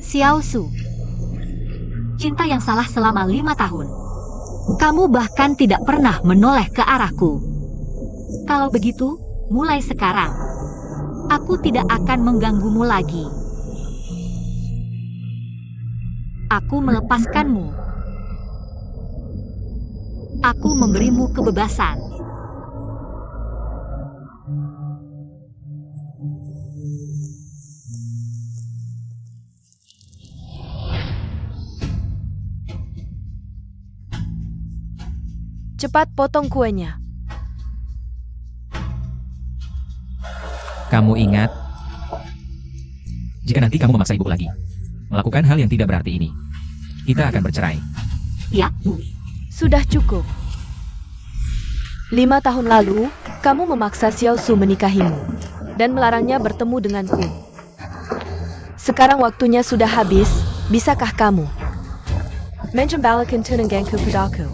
Xiao Su. Cinta yang salah selama 5 tahun. Kamu bahkan tidak pernah menoleh ke arahku. Kalau begitu, mulai sekarang, aku tidak akan mengganggumu lagi. Aku melepaskanmu. Aku memberimu kebebasan. Cepat potong kuenya. Kamu ingat, jika nanti kamu memaksa ibu lagi melakukan hal yang tidak berarti ini, kita akan bercerai. Ya, Bu. Sudah cukup. 5 tahun lalu, kamu memaksa Xiao Su menikahimu dan melarangnya bertemu denganku. Sekarang waktunya sudah habis, bisakah kamu menjembalakan tunanganku padaku?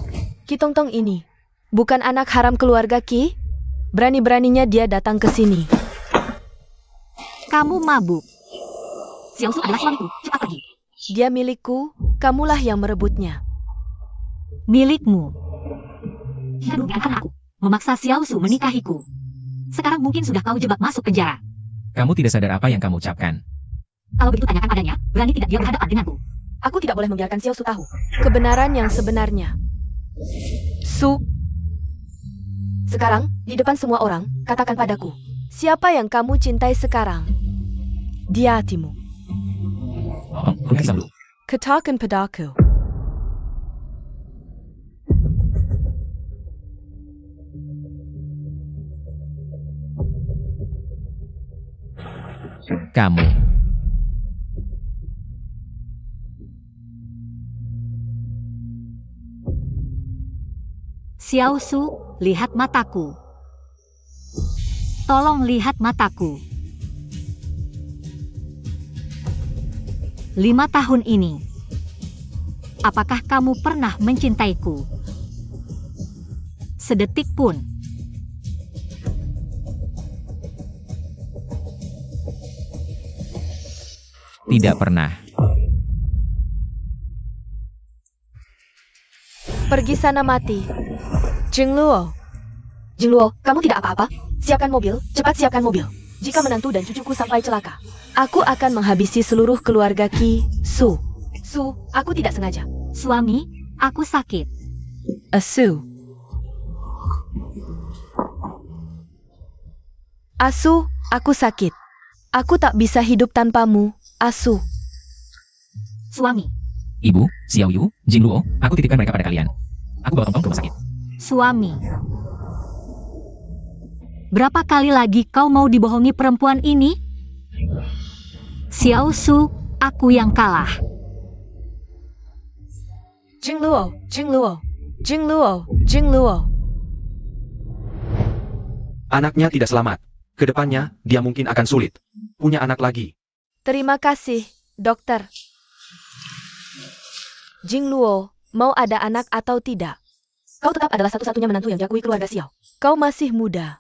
Ki Tongtong ini bukan anak haram keluarga Ki. Berani-beraninya dia datang ke sini. Kamu mabuk. Xiao Su adalah suamiku, cepat pergi. Dia milikku, kamulah yang merebutnya. Milikmu. Jika bukan karena aku memaksa Xiao Su menikahiku, sekarang mungkin sudah kau jebak masuk penjara. Kamu tidak sadar apa yang kamu ucapkan. Kalau begitu tanyakan padanya, berani tidak dia berhadapan denganku. Aku tidak boleh membiarkan Xiao Su tahu kebenaran yang sebenarnya. Su. Sekarang, di depan semua orang, katakan padaku, siapa yang kamu cintai sekarang? Dia hatimu. Dulu. Katakan padaku. Kamu. Xiao Su, lihat mataku. Tolong lihat mataku. 5 tahun ini, apakah kamu pernah mencintaiku? Sedetik pun. Tidak pernah. Pergi sana mati. Jingluo. Jingluo, kamu tidak apa-apa? Siapkan mobil, cepat siapkan mobil. Jika menantu dan cucuku sampai celaka, aku akan menghabisi seluruh keluarga Ki Su. Su, aku tidak sengaja. Suami, aku sakit. Asu. Asu, aku sakit. Aku tak bisa hidup tanpamu, Asu. Suami. Ibu, Xiao Yu, Jingluo, aku titipkan mereka pada kalian. Aku bawa Tongtong ke rumah sakit. Suami. Berapa kali lagi kau mau dibohongi perempuan ini? Xiao Su, aku yang kalah. Jingluo, Jingluo, Jingluo, Jingluo. Anaknya tidak selamat. Kedepannya, dia mungkin akan sulit punya anak lagi. Terima kasih, dokter. Jingluo, mau ada anak atau tidak? Kau tetap adalah satu-satunya menantu yang diakui keluarga Xiao. Kau masih muda.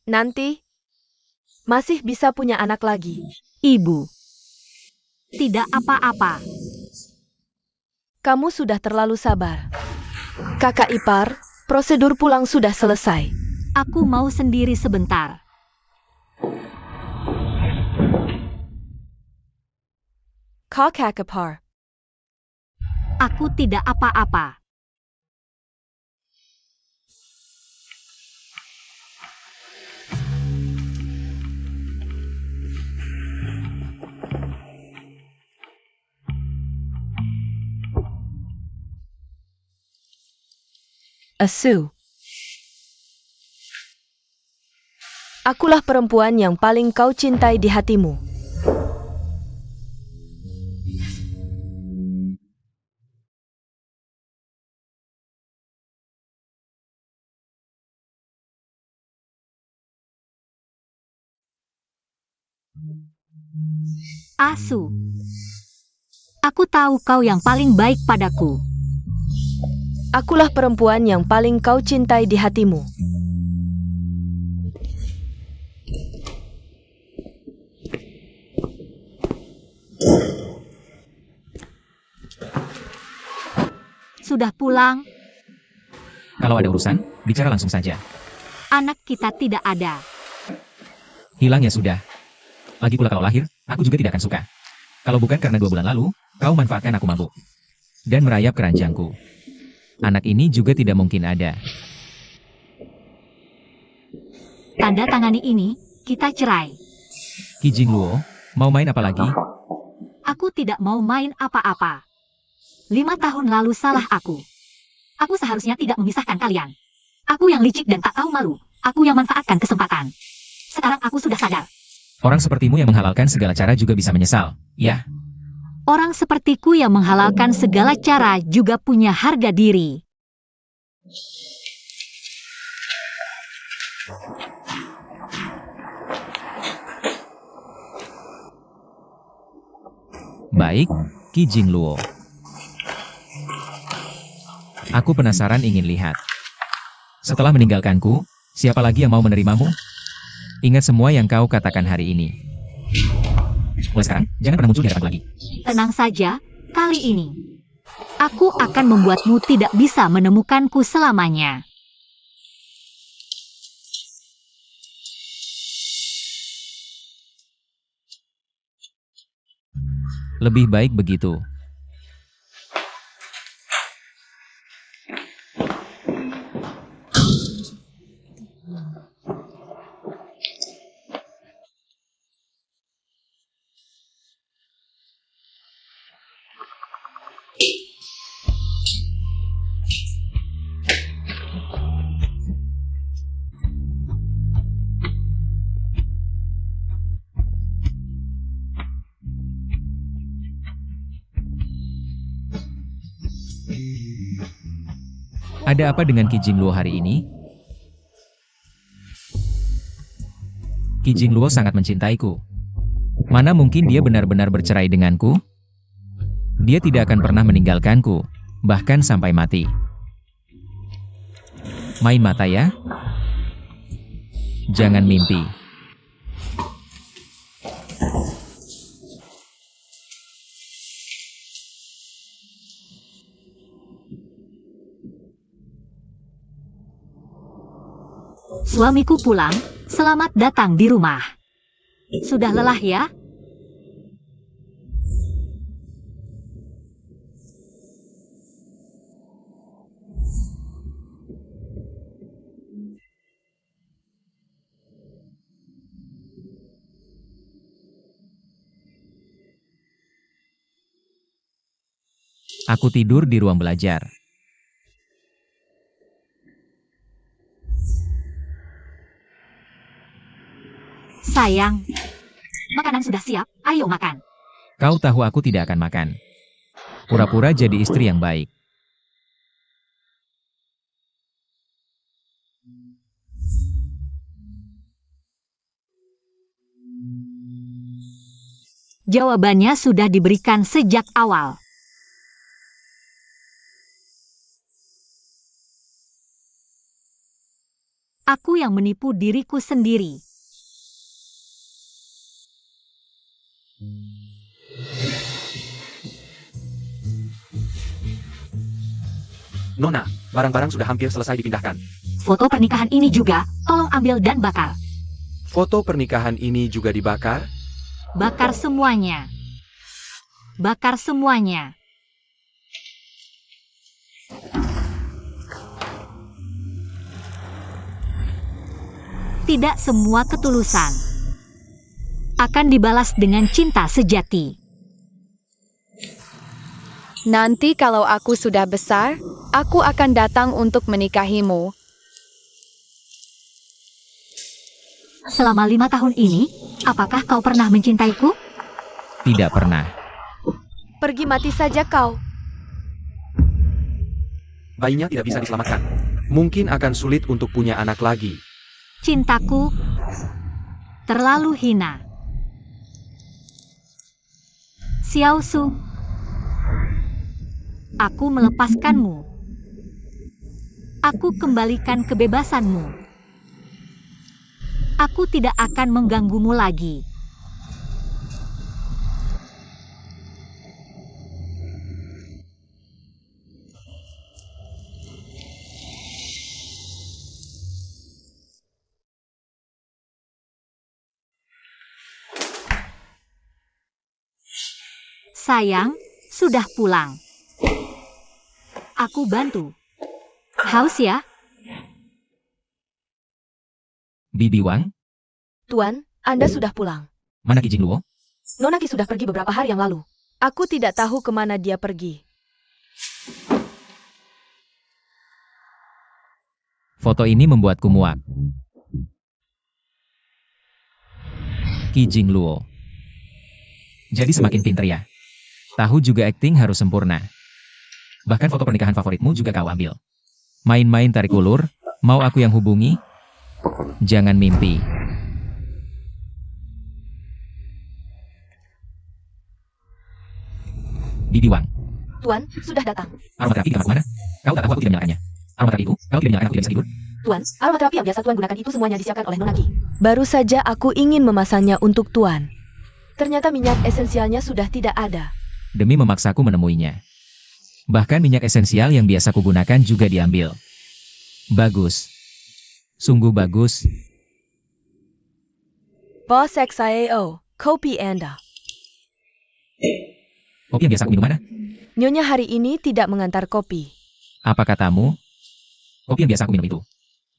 Nanti, masih bisa punya anak lagi. Ibu. Tidak apa-apa. Kamu sudah terlalu sabar. Kakak ipar, prosedur pulang sudah selesai. Aku mau sendiri sebentar. Kakak ipar. Aku tidak apa-apa. Asu. Akulah perempuan yang paling kau cintai di hatimu. Asu. Aku tahu kau yang paling baik padaku. Akulah perempuan yang paling kau cintai di hatimu. sudah pulang? Kalau ada urusan, bicara langsung saja. Anak kita tidak ada. Hilang ya sudah. Lagi pula kalau lahir, aku juga tidak akan suka. Kalau bukan karena 2 bulan lalu, kau manfaatkan aku mabuk. Dan merayap keranjangku. Anak ini juga tidak mungkin ada. Tanda tangani ini, kita cerai. Qi Jingluo, mau main apa lagi? Aku tidak mau main apa-apa. 5 tahun lalu salah aku. Aku seharusnya tidak memisahkan kalian. Aku yang licik dan tak tahu malu. Aku yang manfaatkan kesempatan. Sekarang aku sudah sadar. Orang sepertimu yang menghalalkan segala cara juga bisa menyesal, ya? Orang sepertiku yang menghalalkan segala cara juga punya harga diri. Baik, Qi Jingluo. Aku penasaran ingin lihat. Setelah meninggalkanku, siapa lagi yang mau menerimamu? Ingat semua yang kau katakan hari ini. Mulai sekarang, jangan pernah muncul di hadapan lagi. Tenang saja, kali ini. Aku akan membuatmu tidak bisa menemukanku selamanya. Lebih baik begitu. Ada apa dengan Qi Jingluo hari ini? Qi Jingluo sangat mencintaiku. Mana mungkin dia benar-benar bercerai denganku? Dia tidak akan pernah meninggalkanku, bahkan sampai mati. Main mata ya? Jangan mimpi. Suamiku pulang, selamat datang di rumah. Sudah lelah ya? Aku tidur di ruang belajar. Sayang, makanan sudah siap, ayo makan. Kau tahu aku tidak akan makan. Pura-pura jadi istri yang baik. Jawabannya sudah diberikan sejak awal. Aku yang menipu diriku sendiri. Nona, barang-barang sudah hampir selesai dipindahkan. Foto pernikahan ini juga, tolong ambil dan bakar. Foto pernikahan ini juga dibakar? Bakar semuanya. Bakar semuanya. Tidak semua ketulusan akan dibalas dengan cinta sejati. Nanti kalau aku sudah besar, aku akan datang untuk menikahimu. Selama 5 tahun ini, apakah kau pernah mencintaiku? Tidak pernah. Pergi mati saja kau. Bayinya tidak bisa diselamatkan. Mungkin akan sulit untuk punya anak lagi. Cintaku terlalu hina. Xiao Su, aku melepaskanmu. Aku kembalikan kebebasanmu. Aku tidak akan mengganggumu lagi. Sayang, sudah pulang. Aku bantu. Haus ya? Bibi Wang, Tuan, Anda sudah pulang. mana Ki Jingluo? Nona Ki sudah pergi beberapa hari yang lalu. Aku tidak tahu kemana dia pergi. Foto ini membuatku muak. Ki Jingluo. Jadi semakin pinter ya. Tahu juga akting harus sempurna. Bahkan foto pernikahan favoritmu juga kau ambil. Main-main tarik ulur, mau aku yang hubungi? Jangan mimpi. Bibi Wang, Tuan, sudah datang. aromaterapi di kamar mana? Kau tak tahu aku tidak menyalakannya. Aromaterapi itu, kalau tidak menyalakan aku tidak bisa tidur. Tuan, aromaterapi yang biasa Tuan gunakan itu semuanya disiapkan oleh Nona Ki. Baru saja aku ingin memasangnya untuk Tuan. Ternyata minyak esensialnya sudah tidak ada. Demi memaksaku menemuinya. Bahkan minyak esensial yang biasa kugunakan juga diambil. Bagus. Sungguh bagus. Boss XIAO, kopi Anda. Kopi yang biasa aku minum mana? Nyonya hari ini tidak mengantar kopi. Apa katamu? Kopi yang biasa aku minum itu.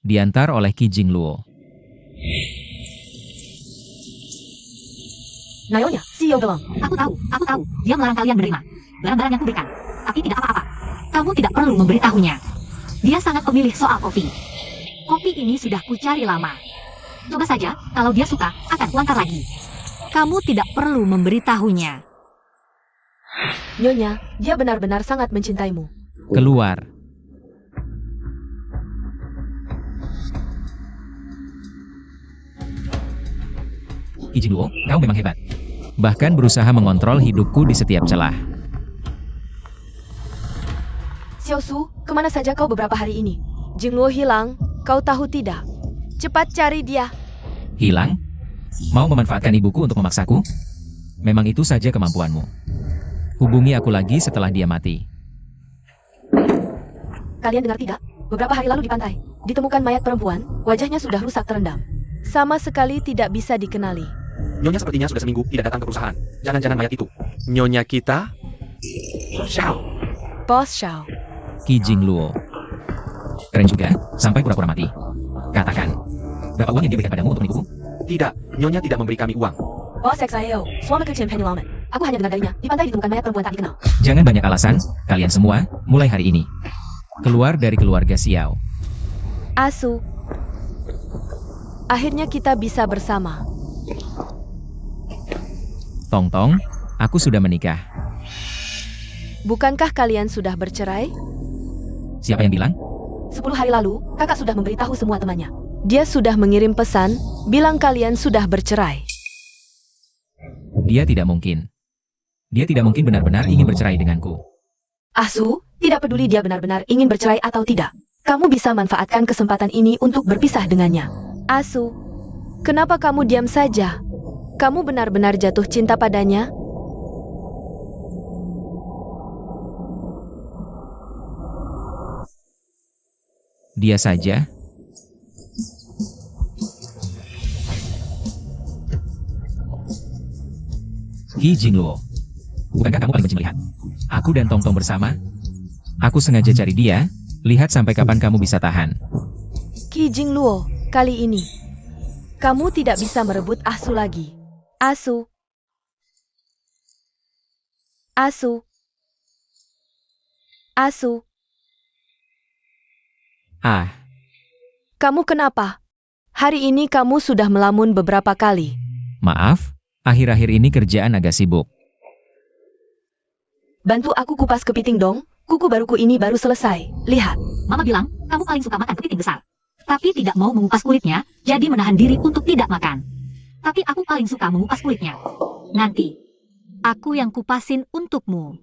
Diantar oleh Ki Jingluo. Nyonya, CEO belum. Aku tahu. Dia melarang kalian menerima barang-barang yang kuberikan. Tapi tidak apa-apa. Kamu tidak perlu memberitahunya. Dia sangat pemilih soal kopi. Kopi ini sudah kucari lama. Coba saja, kalau dia suka, akan kuantar lagi. Kamu tidak perlu memberitahunya. Nyonya, dia benar-benar sangat mencintaimu. Keluar. Ki Jingluo, kau memang hebat. Bahkan berusaha mengontrol hidupku di setiap celah. Xiaosu, kemana saja kau beberapa hari ini? Jingluo hilang, kau tahu tidak? Cepat cari dia. Hilang? Mau memanfaatkan ibuku untuk memaksaku? Memang itu saja kemampuanmu. Hubungi aku lagi setelah dia mati. Kalian dengar tidak? Beberapa hari lalu di pantai, ditemukan mayat perempuan, wajahnya sudah rusak terendam. Sama sekali tidak bisa dikenali. Nyonya sepertinya sudah seminggu tidak datang ke perusahaan. Jangan-jangan mayat itu nyonya kita? Xiao. Bos Xiao. Ki Jingluo. Keren juga, sampai pura-pura mati. Katakan, berapa uang yang diberikan padamu untuk menipuku? Tidak, nyonya tidak memberi kami uang. Bos XIAO, suami kecil Penyelamat. Aku hanya dengar darinya, di pantai ditemukan mayat perempuan tak dikenal. Jangan banyak alasan, kalian semua, mulai hari ini. Keluar dari keluarga Xiao. Asu. Akhirnya kita bisa bersama. Tong-tong, aku sudah menikah. Bukankah kalian sudah bercerai? Siapa yang bilang? 10 hari lalu, kakak sudah memberitahu semua temannya. Dia sudah mengirim pesan, bilang kalian sudah bercerai. Dia tidak mungkin. Dia tidak mungkin benar-benar ingin bercerai denganku. Asu, tidak peduli dia benar-benar ingin bercerai atau tidak. Kamu bisa manfaatkan kesempatan ini untuk berpisah dengannya. Asu, kenapa kamu diam saja? Kamu benar-benar jatuh cinta padanya? Dia saja. Ki Jingluo. Bukankah kamu paling benci melihat aku dan Tong-tong bersama? Aku sengaja cari dia, lihat sampai kapan kamu bisa tahan. Ki Jingluo, kali ini kamu tidak bisa merebut Asu lagi. Asu. Asu. Asu. Ah, Kamu kenapa? Hari ini kamu sudah melamun beberapa kali. maaf, akhir-akhir ini kerjaan agak sibuk. Bantu aku kupas kepiting dong. Kuku baruku ini baru selesai. Lihat. Mama bilang, kamu paling suka makan kepiting besar. Tapi tidak mau mengupas kulitnya, jadi menahan diri untuk tidak makan. Tapi aku paling suka mengupas kulitnya. Nanti, aku yang kupasin untukmu.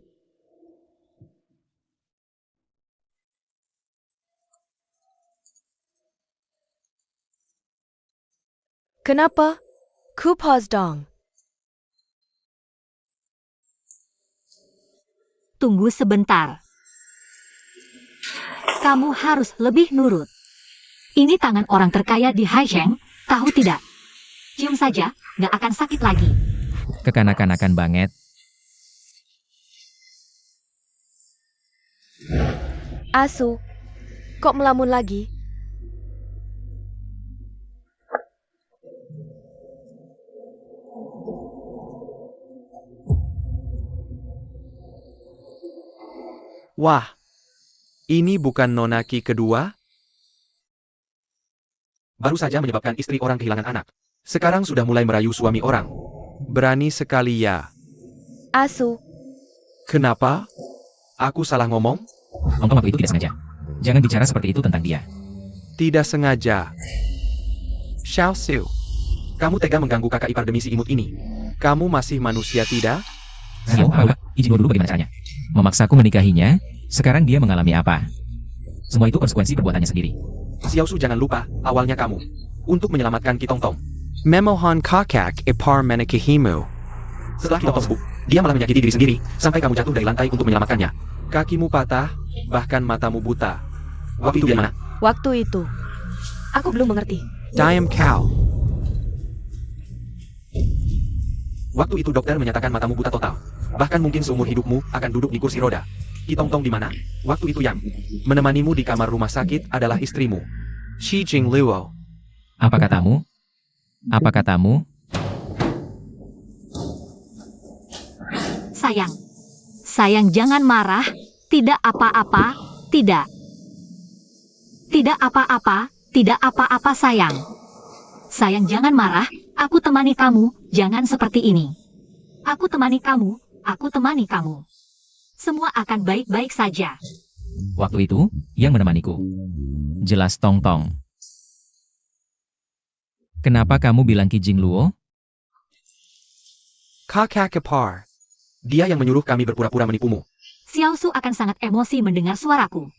Kenapa? Kupas dong. Tunggu sebentar. Kamu harus lebih nurut. Ini tangan orang terkaya di Haisheng, tahu tidak? Cium saja, nggak akan sakit lagi. Kekanak-kanakan banget. Asu, kok melamun lagi? Wah, ini bukan Nona Ki kedua? Baru saja menyebabkan istri orang kehilangan anak. Sekarang sudah mulai merayu suami orang. Berani sekali ya. Asu, Kenapa? Aku salah ngomong? Tong-tong waktu itu tidak sengaja. Jangan bicara seperti itu tentang dia. Tidak sengaja. Xiao Su, kamu tega mengganggu kakak ipar demi si imut ini. Kamu masih manusia tidak? Xiao, izin dulu bagaimana caranya. Memaksaku menikahinya, sekarang dia mengalami apa? Semua itu konsekuensi perbuatannya sendiri. Xiao Su, jangan lupa, awalnya kamu. Untuk menyelamatkan Ki Tong-tong. Memohon kakak ipar menikahimu. Setelah Ki Tong-tong sembuh, dia malah menyakiti diri sendiri, sampai kamu jatuh dari lantai untuk menyelamatkannya. Kakimu patah, bahkan matamu buta. Waktu itu di mana? waktu itu. Aku belum mengerti. Diam kau. Waktu itu dokter menyatakan matamu buta total. Bahkan mungkin seumur hidupmu akan duduk di kursi roda. Ki Tong-tong di mana? Waktu itu yang menemanimu di kamar rumah sakit adalah istrimu, Shi Jingluo. Apa katamu? Apa katamu? Sayang jangan marah, tidak apa-apa, tidak. Tidak apa-apa sayang. Sayang jangan marah, aku temani kamu, jangan seperti ini. Aku temani kamu. Semua akan baik-baik saja. Waktu itu, yang menemaniku. Jelas Tong-tong. Kenapa kamu bilang Ki Jingluo? Kakak ipar. Dia yang menyuruh kami berpura-pura menipumu. Xiao Su akan sangat emosi mendengar suaraku.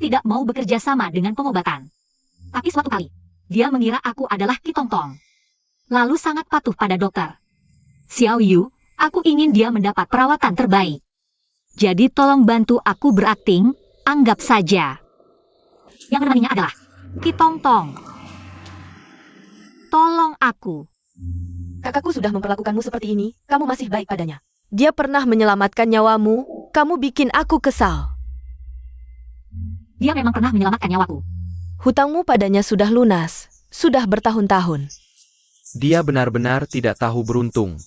Tidak mau bekerja sama dengan pengobatan. Tapi suatu kali, dia mengira aku adalah Ki Tong-tong. Lalu sangat patuh pada dokter. Xiao Yu, aku ingin dia mendapat perawatan terbaik. Jadi tolong bantu aku berakting, anggap saja. Yang menemaninya adalah Ki Tong-tong. Tolong aku. Kakakku sudah memperlakukanmu seperti ini, kamu masih baik padanya. Dia pernah menyelamatkan nyawamu, kamu bikin aku kesal. Dia memang pernah menyelamatkan nyawaku. Hutangmu padanya sudah lunas, sudah bertahun-tahun. Dia benar-benar tidak tahu beruntung.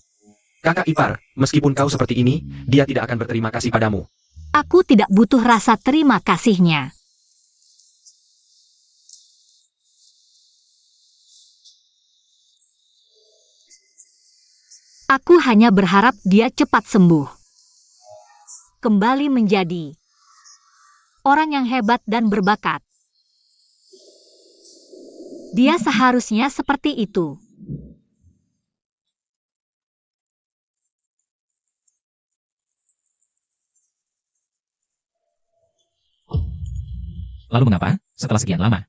Kakak ipar, meskipun kau seperti ini, dia tidak akan berterima kasih padamu. Aku tidak butuh rasa terima kasihnya. Aku hanya berharap dia cepat sembuh. Kembali menjadi orang yang hebat dan berbakat. Dia seharusnya seperti itu. Lalu mengapa, setelah sekian lama,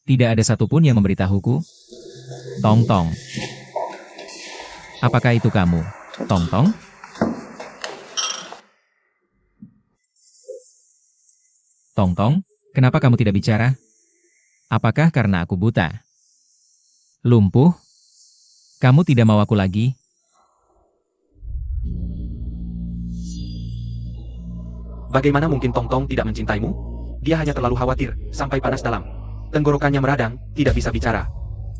tidak ada satupun yang memberitahuku? Tong-tong. Apakah itu kamu, Tong-tong? Tong-tong, kenapa kamu tidak bicara? Apakah karena aku buta? Lumpuh? Kamu tidak mau aku lagi? Bagaimana mungkin Tong-tong tidak mencintaimu? Dia hanya terlalu khawatir, sampai panas dalam. Tenggorokannya meradang, tidak bisa bicara.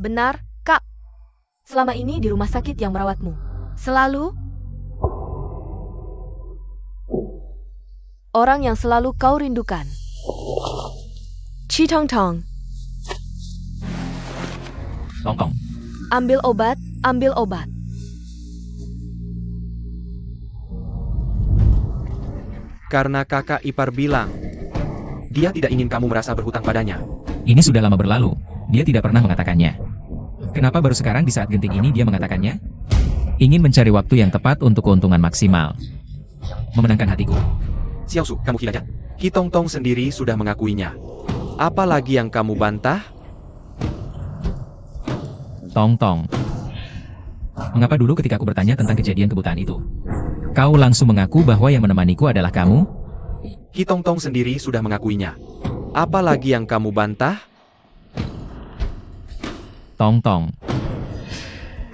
Benar, Kak. Selama ini di rumah sakit yang merawatmu. Selalu orang yang selalu kau rindukan. Chi Tong-tong, Tong-tong, ambil obat, ambil obat. Karena kakak ipar bilang, dia tidak ingin kamu merasa berhutang padanya. ini sudah lama berlalu. Dia tidak pernah mengatakannya. Kenapa baru sekarang di saat genting ini dia mengatakannya? Ingin mencari waktu yang tepat untuk keuntungan maksimal. Memenangkan hatiku. Xiao Su, kamu gila aja. Ki Tong-tong sendiri sudah mengakuinya. Apalagi yang kamu bantah? Tong-tong. Mengapa dulu ketika aku bertanya tentang kejadian kebutaan itu, kau langsung mengaku bahwa yang menemaniku adalah kamu? Ki Tong-tong sendiri sudah mengakuinya. Apalagi yang kamu bantah? Tong-tong.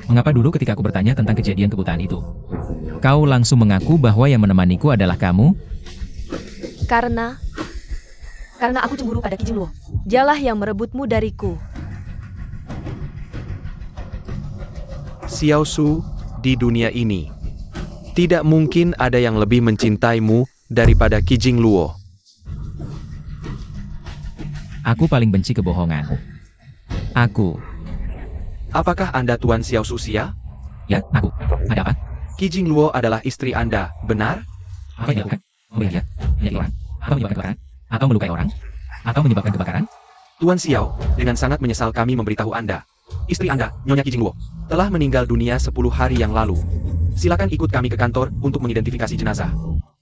Mengapa dulu ketika aku bertanya tentang kejadian kebutaan itu, kau langsung mengaku bahwa yang menemaniku adalah kamu? Karena karena aku cemburu pada Kijing Luo. Dialah yang merebutmu dariku. Xiao Su, di dunia ini, tidak mungkin ada yang lebih mencintaimu daripada Kijing Luo. Aku paling benci kebohongan. Aku. Apakah Anda Tuan Xiao Su Xia? Ya, aku. Ada apa? Kijing Luo adalah istri Anda, benar? Apa yang dilakukan? Membunuh dia? Menyakiti orang? Atau menyebabkan kebakaran? Atau melukai orang? Atau menyebabkan kebakaran? Tuan Xiao, dengan sangat menyesal kami memberitahu Anda. Istri Anda, Nyonya Kijing Luo, telah meninggal dunia 10 hari yang lalu. Silakan ikut kami ke kantor untuk mengidentifikasi jenazah.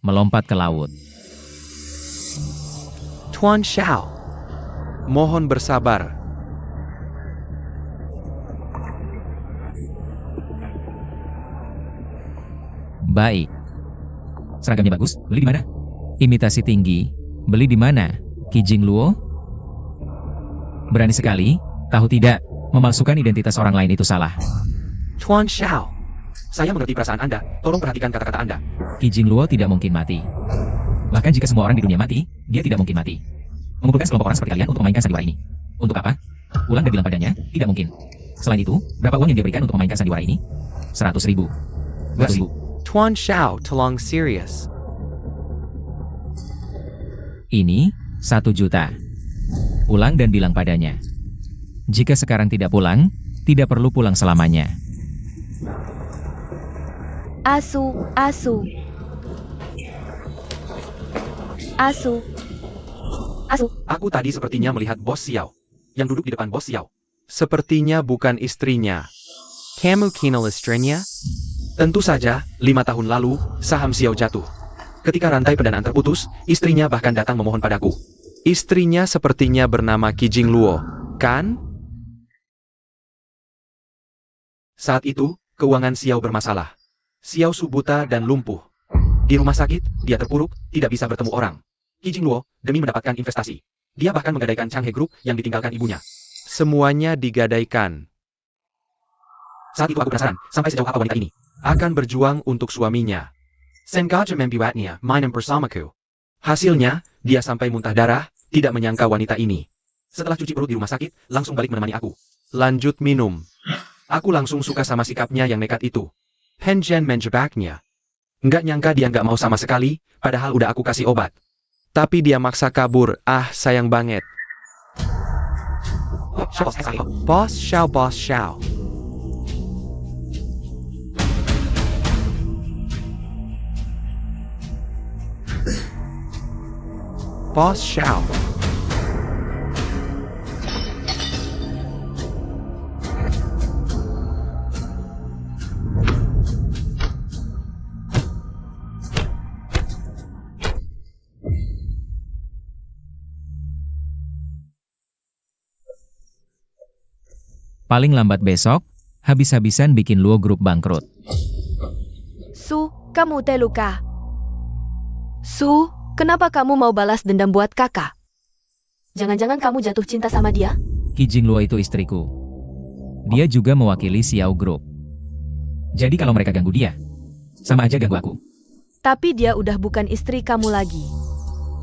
Melompat ke laut. Tuan Xiao, mohon bersabar. Baik. Seragamnya bagus, beli di mana? Imitasi tinggi, beli di mana? Kijing Luo? Berani sekali, tahu tidak, memalsukan identitas orang lain itu salah. Tuan Xiao, saya mengerti perasaan Anda, tolong perhatikan kata-kata Anda. Kijing Luo tidak mungkin mati. Bahkan jika semua orang di dunia mati, dia tidak mungkin mati. Mengumpulkan sekelompok orang seperti kalian untuk memainkan sandiwara ini. Untuk apa? Ulang dan bilang padanya, tidak mungkin. Selain itu, berapa uang yang dia berikan untuk memainkan sandiwara ini? 100.000. 200.000. Tuan Xiao, tolong serius. Ini, 1 juta. Pulang dan bilang padanya. Jika sekarang tidak pulang, tidak perlu pulang selamanya. Asu, asu. Asu. Asu. Aku tadi sepertinya melihat Bos Xiao, yang duduk di depan Bos Xiao. Sepertinya bukan istrinya. Kamu kenal istrinya? Tentu saja, 5 tahun lalu, saham Xiao jatuh. Ketika rantai pendanaan terputus, istrinya bahkan datang memohon padaku. Istrinya sepertinya bernama Kijing Luo, kan? Saat itu, keuangan Xiao bermasalah. Xiao Su buta dan lumpuh. Di rumah sakit, dia terpuruk, tidak bisa bertemu orang. Kijing Luo, demi mendapatkan investasi. Dia bahkan menggadaikan Changhe Group yang ditinggalkan ibunya. Semuanya digadaikan. Saat itu aku penasaran, sampai sejauh apa wanita ini akan berjuang untuk suaminya. Sengaja membuatnya main bersamaku. Hasilnya, dia sampai muntah darah, tidak menyangka wanita ini. Setelah cuci perut di rumah sakit, langsung balik menemani aku. Lanjut minum. Aku langsung suka sama sikapnya yang nekat itu. Pengen menjebaknya. Nggak nyangka dia nggak mau sama sekali, padahal udah aku kasih obat. Tapi dia maksa kabur, sayang banget. Bos Xiao, Bos Xiao. Bos Xiao. Paling lambat besok, habis-habisan bikin Luo Group bangkrut. Su, kamu terluka. Su, kenapa kamu mau balas dendam buat kakak? Jangan-jangan kamu jatuh cinta sama dia? Kijing Luo itu istriku. Dia juga mewakili Xiao Group. Jadi kalau mereka ganggu dia, sama aja ganggu aku. Tapi dia udah bukan istri kamu lagi.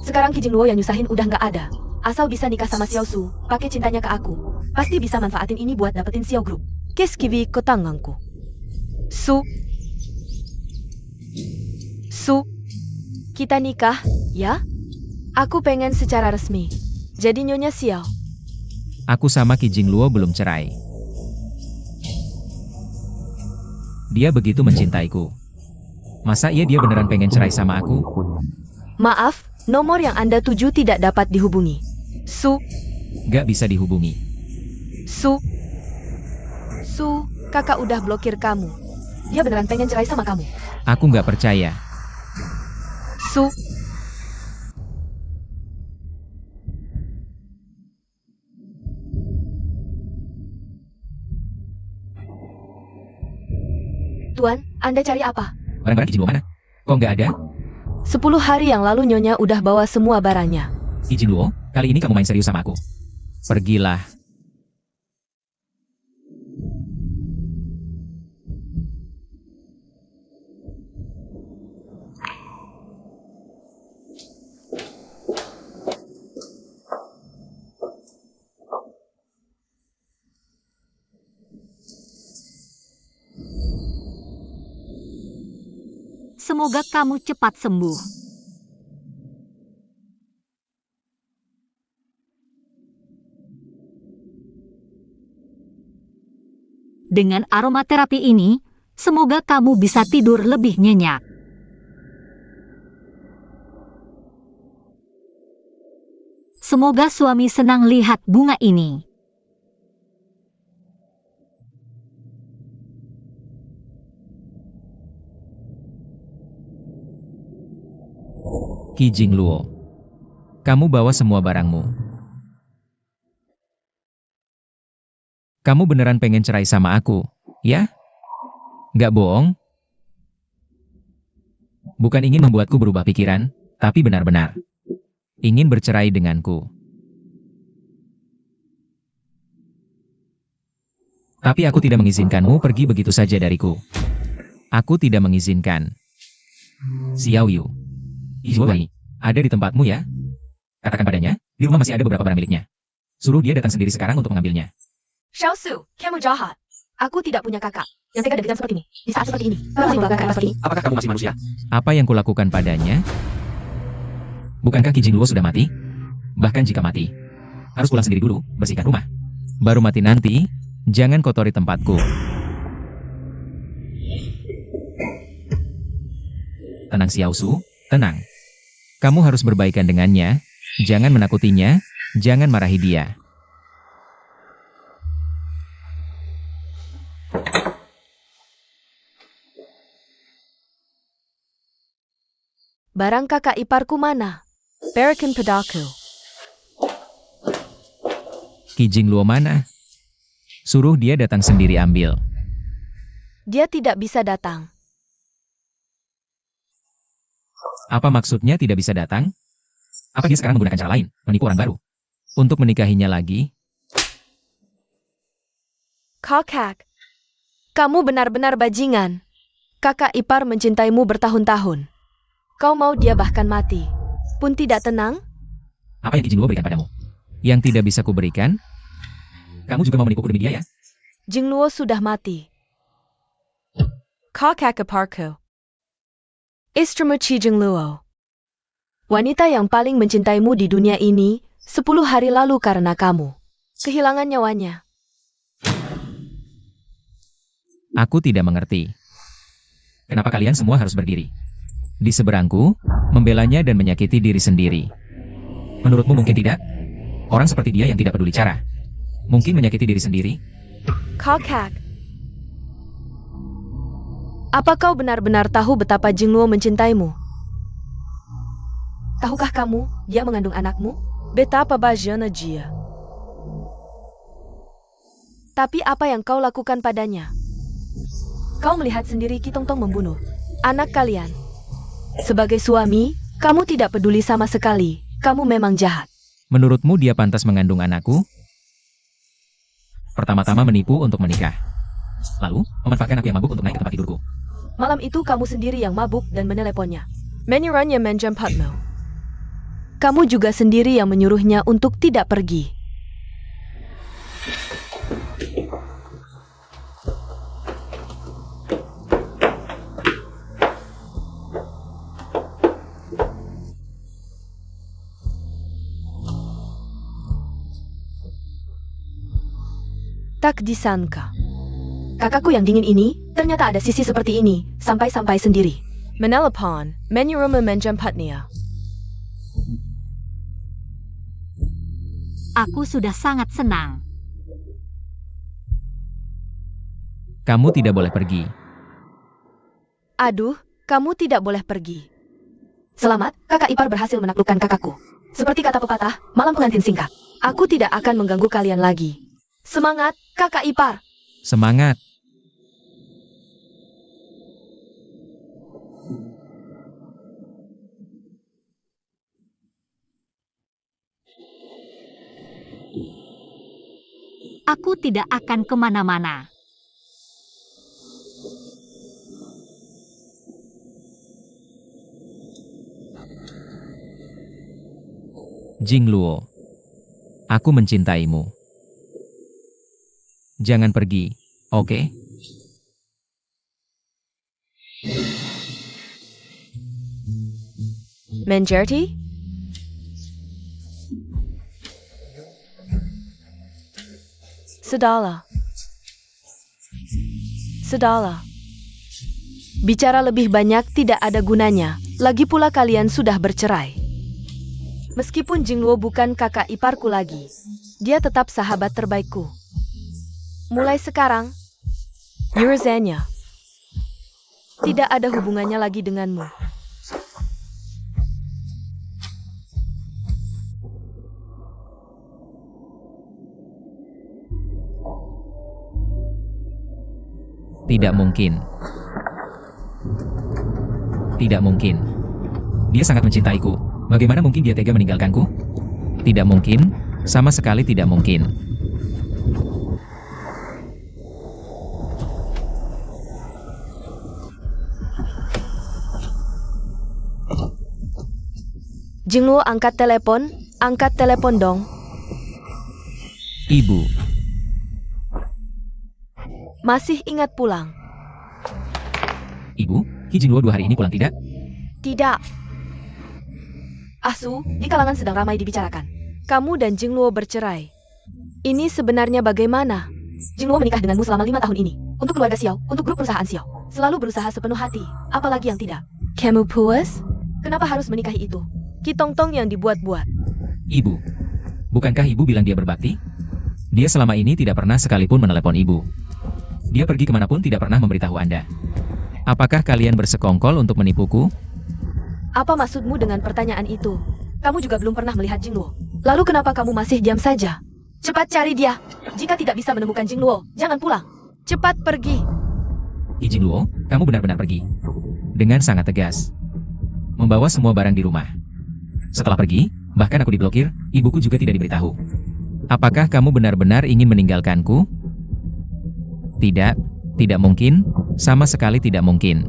Sekarang Kijing Luo yang nyusahin udah nggak ada. Asal bisa nikah sama Xiao Su, pakai cintanya ke aku. Pasti bisa manfaatin ini buat dapetin Xiao Group. Kes kiwi ke tanganku. Su. Su. Kita nikah, ya? Aku pengen secara resmi. Jadi Nyonya Xiao. Aku sama Kijing Luo belum cerai. Dia begitu mencintaiku. Masa iya dia beneran pengen cerai sama aku? Maaf, nomor yang Anda tuju tidak dapat dihubungi. Su. Gak bisa dihubungi. Su. Su, kakak udah blokir kamu. Dia beneran pengen cerai sama kamu. Aku gak percaya. Su. Tuan, Anda cari apa? Barang-barang Kijing Luo mana? Kok gak ada? 10 hari yang lalu Nyonya udah bawa semua barangnya. Kijing Luo, kali ini kamu main serius sama aku. Pergilah. Semoga kamu cepat sembuh. Dengan aromaterapi ini, semoga kamu bisa tidur lebih nyenyak. Semoga suami senang lihat bunga ini. Qi Jingluo, kamu bawa semua barangmu. Kamu beneran pengen cerai sama aku, ya? Nggak bohong? Bukan ingin membuatku berubah pikiran, tapi benar-benar ingin bercerai denganku. Tapi aku tidak mengizinkanmu pergi begitu saja dariku. Aku tidak mengizinkan. Xiao Yu, Izhuai, ada di tempatmu ya? Katakan padanya, di rumah masih ada beberapa barang miliknya. Suruh dia datang sendiri sekarang untuk mengambilnya. Xiao Su, kamu jahat. Aku tidak punya kakak yang tega dan kejam seperti ini. Di saat seperti ini, kamu masih melakukan hal seperti ini. Apakah kamu masih manusia? Apa yang kulakukan padanya? Bukankah Qi Jingluo sudah mati? Bahkan jika mati, harus pulang sendiri dulu, bersihkan rumah. Baru mati nanti, jangan kotori tempatku. Tenang Xiao Su, tenang. Kamu harus berbaikan dengannya, jangan menakutinya, jangan marahi dia. Barang kakak iparku mana? Berikan padaku. Qi Jingluo mana? Suruh dia datang sendiri ambil. Dia tidak bisa datang. Apa maksudnya tidak bisa datang? Apa dia sekarang menggunakan cara lain, menipu orang baru? Untuk menikahinya lagi? Kakak, kamu benar-benar bajingan. Kakak ipar mencintaimu bertahun-tahun. Kau mau dia bahkan mati pun tidak tenang? Apa yang Qi Jingluo berikan padamu? Yang tidak bisa kuberikan? Kamu juga mau menipuku demi dia ya? Jingluo sudah mati. Kakak iparku. Istrimu Qi Jingluo. Wanita yang paling mencintaimu di dunia ini 10 hari lalu karena kamu kehilangan nyawanya. Aku tidak mengerti. Kenapa kalian semua harus berdiri di seberangku, membelanya dan menyakiti diri sendiri? Menurutmu mungkin tidak? Orang seperti dia yang tidak peduli cara, mungkin menyakiti diri sendiri? Kakak, apa kau benar-benar tahu betapa Jingluo mencintaimu? Tahukah kamu, dia mengandung anakmu? Betapa bajana dia. Tapi apa yang kau lakukan padanya? Kau melihat sendiri Qi Tongtong membunuh anak kalian. Sebagai suami, kamu tidak peduli sama sekali. Kamu memang jahat. Menurutmu dia pantas mengandung anakku? Pertama-tama menipu untuk menikah. Lalu, memanfaatkan aku yang mabuk untuk naik ke tempat tidurku. Malam itu kamu sendiri yang mabuk dan meneleponnya. Menyuruhnya menjemputmu. Kamu juga sendiri yang menyuruhnya untuk tidak pergi. Tak disangka. Kakakku yang dingin ini, ternyata ada sisi seperti ini, sampai-sampai sendiri. Menelepon, menyuruh menjemputnya. Aku sudah sangat senang. Kamu tidak boleh pergi. Aduh, kamu tidak boleh pergi. Selamat, kakak ipar berhasil menaklukkan kakakku. Seperti kata pepatah, malam pengantin singkat. Aku tidak akan mengganggu kalian lagi. Semangat, kakak ipar. Semangat. Aku tidak akan kemana-mana. Jingluo, aku mencintaimu. Jangan pergi, oke? Menjadi? Sudahlah. Sudahlah. Bicara lebih banyak tidak ada gunanya. Lagi pula kalian sudah bercerai. Meskipun Jingluo bukan kakak iparku lagi, dia tetap sahabat terbaikku. Mulai sekarang, you're Zenya. Tidak ada hubungannya lagi denganmu. Tidak mungkin. Tidak mungkin. Dia sangat mencintaiku. Bagaimana mungkin dia tega meninggalkanku? Tidak mungkin. Sama sekali tidak mungkin. Jingluo angkat telepon dong. Ibu. Masih ingat pulang? Ibu, Ki Jingluo 2 hari ini pulang tidak? Tidak. Asu, di kalangan sedang ramai dibicarakan. Kamu dan Jingluo bercerai. Ini sebenarnya bagaimana? Jingluo menikah denganmu selama 5 tahun ini. Untuk keluarga Xiao, untuk grup perusahaan Xiao. Selalu berusaha sepenuh hati. Apalagi yang tidak. Kamu puas? Kenapa harus menikahi itu? Ki Tongtong yang dibuat-buat. Ibu. Bukankah ibu bilang dia berbakti? Dia selama ini tidak pernah sekalipun menelepon ibu. Dia pergi kemanapun tidak pernah memberitahu Anda. Apakah kalian bersekongkol untuk menipuku? Apa maksudmu dengan pertanyaan itu? Kamu juga belum pernah melihat Jingluo. Lalu kenapa kamu masih diam saja? Cepat cari dia. Jika tidak bisa menemukan Jingluo, jangan pulang. Cepat pergi. Ki Jingluo, kamu benar-benar pergi. Dengan sangat tegas. Membawa semua barang di rumah. Setelah pergi, bahkan aku diblokir, ibuku juga tidak diberitahu. Apakah kamu benar-benar ingin meninggalkanku? Tidak, tidak mungkin, sama sekali tidak mungkin.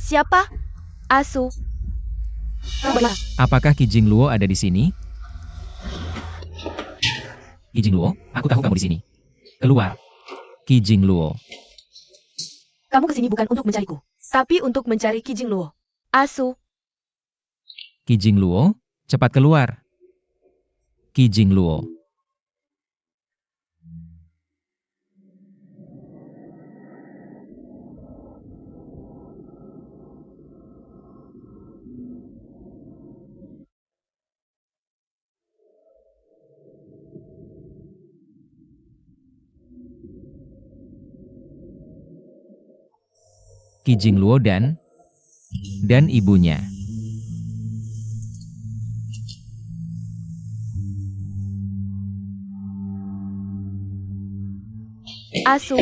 Siapa? Asu. Apakah Ki Jingluo ada di sini? Ki Jingluo, aku tahu kamu di sini. Keluar. Ki Jingluo. Kamu kesini bukan untuk mencariku, tapi untuk mencari Ki Jingluo. Asu. Ki Jingluo, cepat keluar. Ki Jingluo. Ki Jingluo dan ibunya. Asu.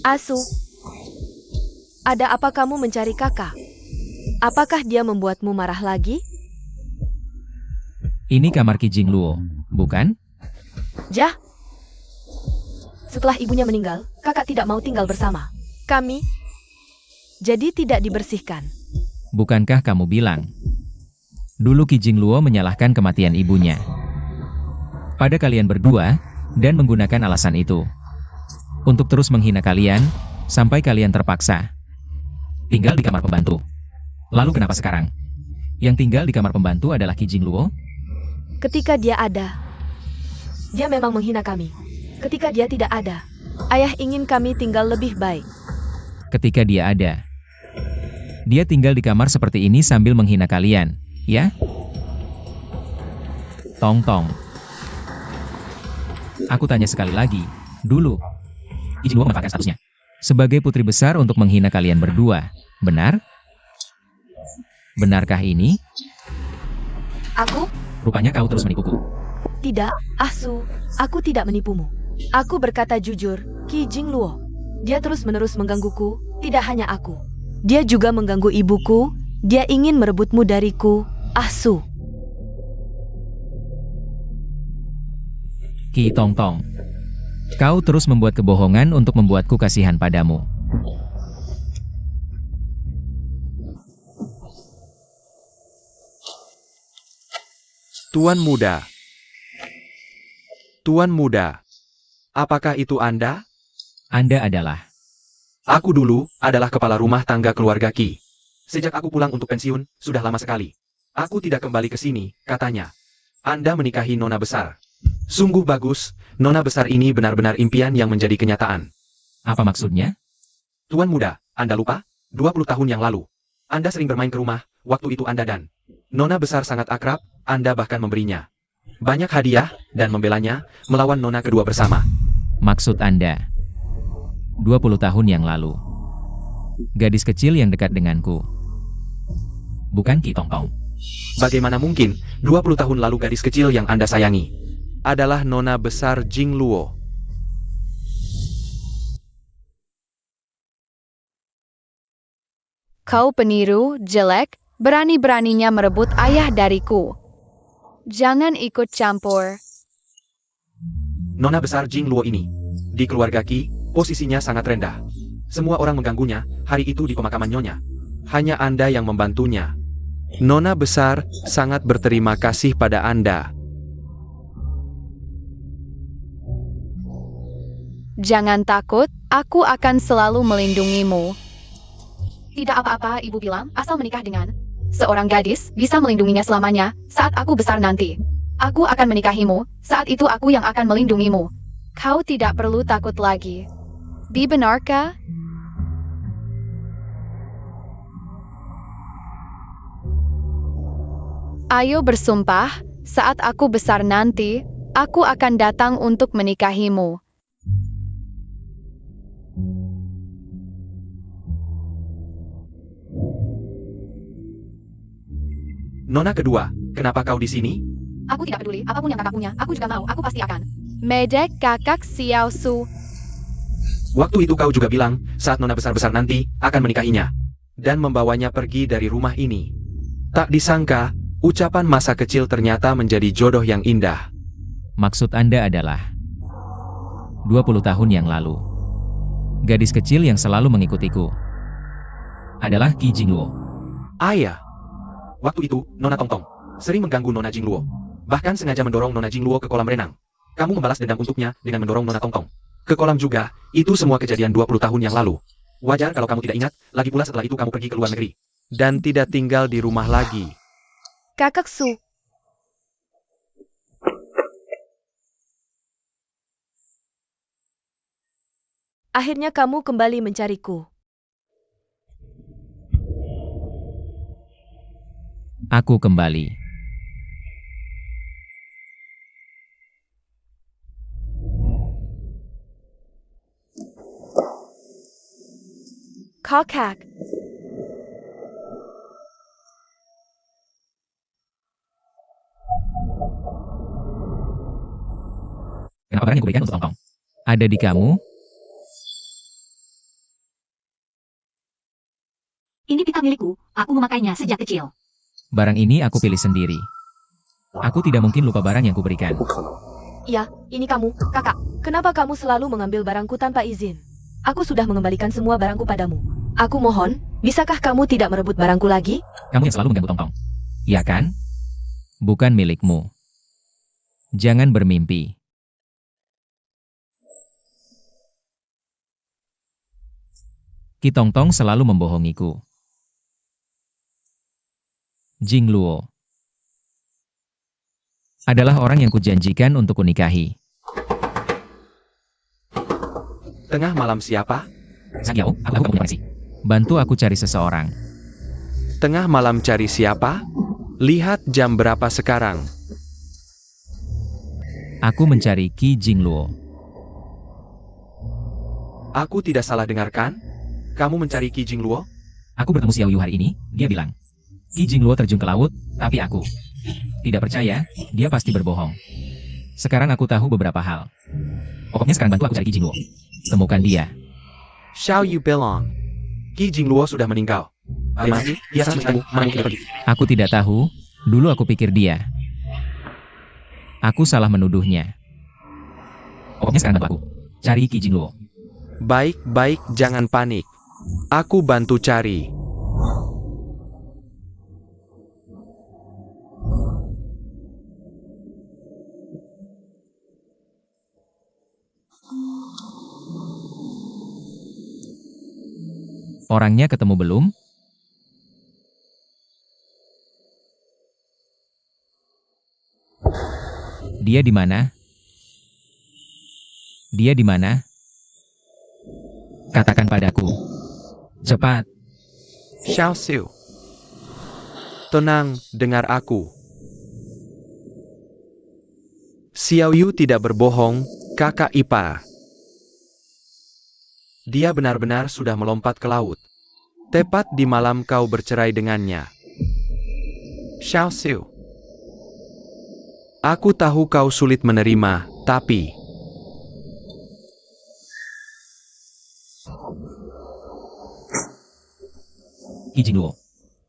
Asu. Ada apa kamu mencari kakak? Apakah dia membuatmu marah lagi? Ini kamar Ki Jingluo, bukan? Jah. Setelah ibunya meninggal, kakak tidak mau tinggal bersama kami. Jadi tidak dibersihkan. Bukankah kamu bilang? Dulu Ki Jingluo menyalahkan kematian ibunya pada kalian berdua, dan menggunakan alasan itu untuk terus menghina kalian, sampai kalian terpaksa tinggal di kamar pembantu. Lalu kenapa sekarang yang tinggal di kamar pembantu adalah Ki Jingluo? Ketika dia ada, dia memang menghina kami. Ketika dia tidak ada, ayah ingin kami tinggal lebih baik. Ketika dia ada, dia tinggal di kamar seperti ini sambil menghina kalian, ya? Tong Tong. Aku tanya sekali lagi, dulu Ki Jingluo memanfaatkan statusnya sebagai putri besar untuk menghina kalian berdua, benar? Benarkah ini? Aku? Rupanya kau terus menipuku. Tidak, Asu. Aku tidak menipumu. Aku berkata jujur, Ki Jingluo. Dia terus-menerus menggangguku, tidak hanya aku. Dia juga mengganggu ibuku, dia ingin merebutmu dariku, Asu. Ki Tong Tong. Kau terus membuat kebohongan untuk membuatku kasihan padamu. Tuan muda. Tuan muda. Apakah itu Anda? Anda adalah. Aku dulu adalah kepala rumah tangga keluarga Ki. Sejak aku pulang untuk pensiun, sudah lama sekali. Aku tidak kembali ke sini, katanya. Anda menikahi nona besar. Sungguh bagus, nona besar ini benar-benar impian yang menjadi kenyataan. Apa maksudnya? Tuan muda, Anda lupa? 20 tahun yang lalu. Anda sering bermain ke rumah, waktu itu Anda dan nona besar sangat akrab, Anda bahkan memberinya banyak hadiah dan membelanya melawan nona kedua bersama. Maksud Anda? 20 tahun yang lalu. Gadis kecil yang dekat denganku. Bukan Ki Tongtong. Bagaimana mungkin, 20 tahun lalu gadis kecil yang Anda sayangi adalah nona besar Jing Luo. Kau peniru, jelek, berani-beraninya merebut ayah dariku. Jangan ikut campur. Nona besar Jing Luo ini, di keluarga Ki, posisinya sangat rendah. Semua orang mengganggunya, hari itu di pemakaman nyonya. Hanya Anda yang membantunya. Nona besar sangat berterima kasih pada Anda. Jangan takut, aku akan selalu melindungimu. Tidak apa-apa, ibu bilang, asal menikah dengan seorang gadis, bisa melindunginya selamanya, saat aku besar nanti. Aku akan menikahimu, saat itu aku yang akan melindungimu. Kau tidak perlu takut lagi. Benarkah? Ayo bersumpah, saat aku besar nanti, aku akan datang untuk menikahimu. Nona kedua, kenapa kau di sini? Aku tidak peduli, apapun yang kakak punya, aku juga mau, aku pasti akan. Medek kakak Xiao Su. Waktu itu kau juga bilang, saat nona besar-besar nanti, akan menikahinya. Dan membawanya pergi dari rumah ini. Tak disangka, ucapan masa kecil ternyata menjadi jodoh yang indah. Maksud Anda adalah 20 tahun yang lalu. Gadis kecil yang selalu mengikutiku adalah Ki Jingluo. Ayah. Waktu itu, Nona Tongtong sering mengganggu Nona Jingluo. Bahkan sengaja mendorong Nona Jingluo ke kolam renang. Kamu membalas dendam untuknya dengan mendorong Nona Tongtong ke kolam juga. Itu semua kejadian 20 tahun yang lalu. Wajar kalau kamu tidak ingat, lagi pula setelah itu kamu pergi ke luar negeri. Dan tidak tinggal di rumah lagi. Kakak Su. Akhirnya kamu kembali mencariku. Aku kembali. Kakak. Kenapa barang yang kuberikan untuk Tongtong ada di kamu? Ini pita milikku, aku memakainya sejak kecil. Barang ini aku pilih sendiri. Aku tidak mungkin lupa barang yang kuberikan. Ya, ini kamu, kakak. Kenapa kamu selalu mengambil barangku tanpa izin? Aku sudah mengembalikan semua barangku padamu. Aku mohon, bisakah kamu tidak merebut barangku lagi? Kamu yang selalu mengganggu Tongtong. Ya kan? Bukan milikmu. Jangan bermimpi. Ki Tongtong selalu membohongiku. Jingluo adalah orang yang kujanjikan untuk kunikahi. Tengah malam siapa? Sakiao, aku punya koneksi. Bantu aku cari seseorang. Tengah malam cari siapa? Lihat jam berapa sekarang. Aku mencari Ki Jingluo. Aku tidak salah dengarkan? Kamu mencari Ki Jingluo? Aku bertemu Xiao Yu hari ini, dia bilang. Ki Jingluo terjun ke laut, tapi aku tidak percaya, dia pasti berbohong. Sekarang aku tahu beberapa hal. Pokoknya sekarang bantu aku cari Ki Jingluo. Temukan dia. Xiao Yu bilang. Ki Jingluo sudah meninggal. Bagaimana sih? Dia sangat mencintaimu, mana mungkin dia pergi? Aku tidak tahu, dulu aku pikir dia. Aku salah menuduhnya. Pokoknya sekarang bantu aku. Cari Ki Jingluo. Baik-baik, jangan panik. Aku bantu cari. Orangnya ketemu belum? Dia di mana? Dia di mana? Katakan padaku. Cepat. Xiao Su. Tenang, dengar aku. Xiao Yu tidak berbohong, kakak ipar. Dia benar-benar sudah melompat ke laut. Tepat di malam kau bercerai dengannya. Xiao Su. Aku tahu kau sulit menerima, tapi... Ki Jingluo.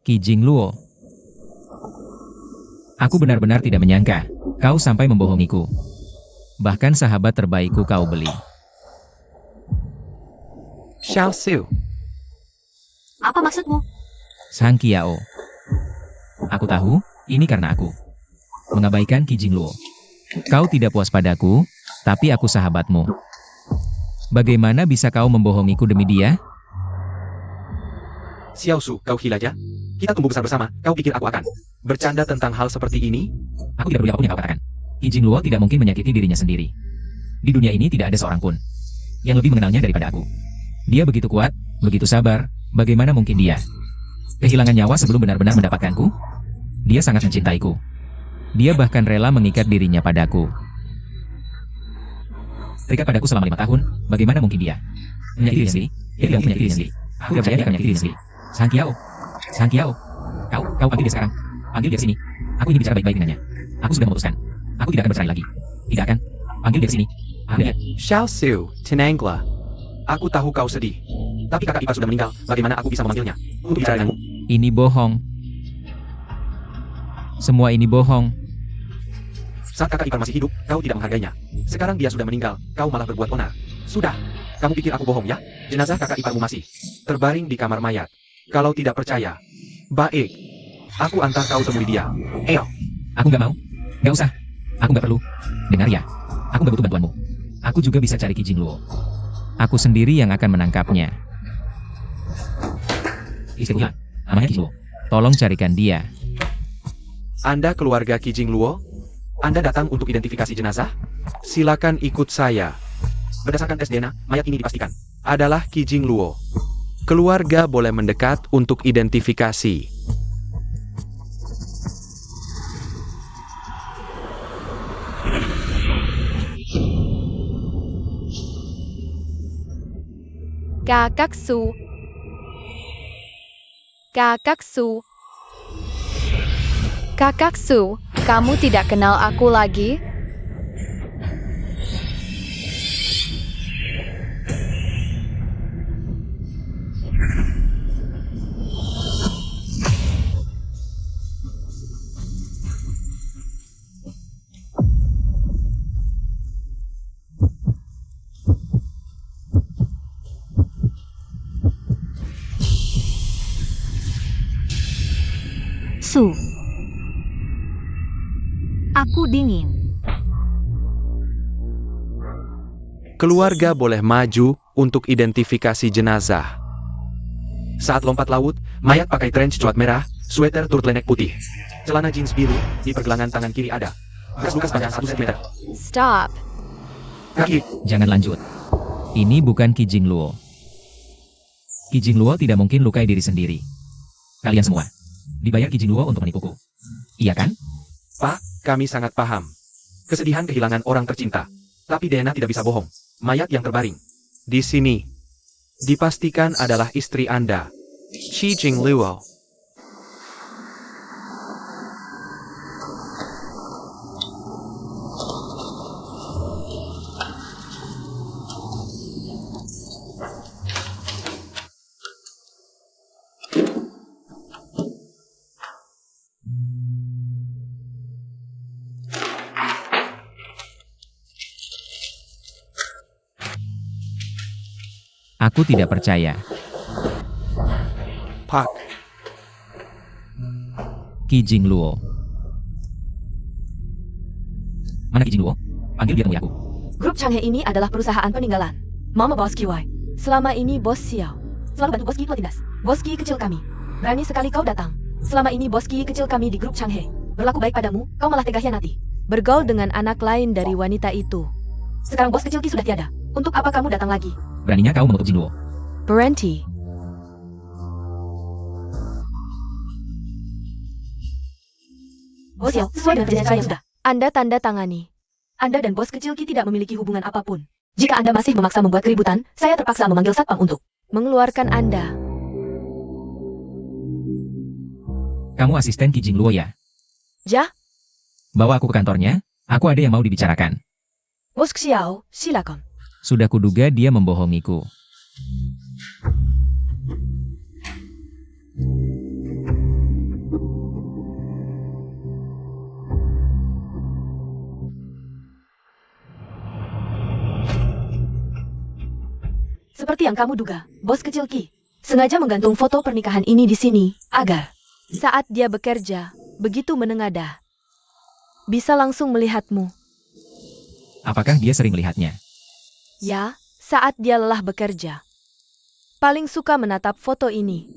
Ki Jingluo. Aku benar-benar tidak menyangka, kau sampai membohongiku. Bahkan sahabat terbaikku kau beli. Xiao Su. Apa maksudmu? Sang Kiao. Aku tahu, ini karena aku mengabaikan Ki Jingluo. Kau tidak puas padaku, tapi aku sahabatmu. Bagaimana bisa kau membohongiku demi dia? Xiao Su, kau gila ya? Kita tumbuh besar bersama, kau pikir aku akan bercanda tentang hal seperti ini? Aku tidak peduli apapun yang kau katakan. Ki Jingluo tidak mungkin menyakiti dirinya sendiri. Di dunia ini tidak ada seorang pun yang lebih mengenalnya daripada aku. Dia begitu kuat, begitu sabar, bagaimana mungkin dia kehilangan nyawa sebelum benar-benar mendapatkanku? Dia sangat mencintaiku. Dia bahkan rela mengikat dirinya padaku. Terikat padaku selama 5 tahun, bagaimana mungkin dia menyakiti dirinya sendiri? Dia tidak mungkin menyakiti dirinya sendiri. Aku tidak percaya dia akan menyakiti dirinya sendiri. Sang Kiao. Sang Kiao. Kau panggil dia sekarang. Panggil dia sini. Aku ingin bicara baik-baik dengannya. Aku sudah memutuskan. Aku tidak akan bercerai lagi. Tidak akan. Panggil dia sini. Panggil dia. Xiao Su, tenanglah. Aku tahu kau sedih. Tapi kakak ipar sudah meninggal, bagaimana aku bisa memanggilnya untuk bicara denganmu? Ini bohong. Semua ini bohong. Saat kakak ipar masih hidup, kau tidak menghargainya. Sekarang dia sudah meninggal, kau malah berbuat onar. Sudah. Kamu pikir aku bohong ya? Jenazah kakak iparmu masih terbaring di kamar mayat. Kalau tidak percaya, baik. Aku antar kau temui dia. Ayo. Aku nggak mau. Nggak usah. Aku nggak perlu. Dengar ya. Aku nggak butuh bantuanmu. Aku juga bisa cari Ki Jingluo. Aku sendiri yang akan menangkapnya. Istriku hilang. Namanya Ki Jingluo. Tolong carikan dia. Anda keluarga Ki Jingluo? Anda datang untuk identifikasi jenazah? Silakan ikut saya. Berdasarkan tes DNA, mayat ini dipastikan adalah Ki Jingluo. Keluarga boleh mendekat untuk identifikasi. Kakak Su. Kakak Su. Kakak Su, kamu tidak kenal aku lagi? Su. Aku dingin. Keluarga boleh maju untuk identifikasi jenazah. Saat lompat laut, mayat pakai trench coat merah, sweater turtleneck putih, celana jeans biru, di pergelangan tangan kiri ada bekas luka sepanjang 1 cm. Stop. Kaki. Jangan lanjut. Ini bukan Ki Jingluo. Ki Jingluo tidak mungkin lukai diri sendiri. Kalian semua dibayar Ki Jingluo untuk menipuku. Iya kan? Pak, kami sangat paham. Kesedihan kehilangan orang tercinta. Tapi DNA tidak bisa bohong. Mayat yang terbaring di sini dipastikan adalah istri Anda, Qi Jingluo. Aku tidak percaya. Pak, Qi Jingluo. Mana Qi Jingluo? Panggil dia temui aku. Grup Changhe ini adalah perusahaan peninggalan. Mama Bos Kiwai. Selama ini Bos Xiao selalu bantu Bos Ki tua tindas. Bos Ki kecil kami. Berani sekali kau datang. Selama ini Bos Ki kecil kami di grup Changhe berlaku baik padamu, kau malah tega hianati. Bergaul dengan anak lain dari wanita itu. Sekarang Bos kecil Ki sudah tiada. Untuk apa kamu datang lagi? Beraninya kau mengutuk Jingluo. Berhenti. Bos Xiao, sesuai dengan perjanjian yang sudah Anda tanda tangani. Anda dan Bos kecil Ki tidak memiliki hubungan apapun. Jika Anda masih memaksa membuat keributan, saya terpaksa memanggil satpam untuk mengeluarkan Anda. Kamu asisten Qi Jingluo ya? Ja, Bawa aku ke kantornya, aku ada yang mau dibicarakan. Bos Xiao, silakan. Sudah kuduga dia membohongiku. Seperti yang kamu duga, Bos kecil Ki sengaja menggantung foto pernikahan ini di sini, agar saat dia bekerja, begitu menengadah, bisa langsung melihatmu. Apakah dia sering melihatnya? Ya, saat dia lelah bekerja. Paling suka menatap foto ini.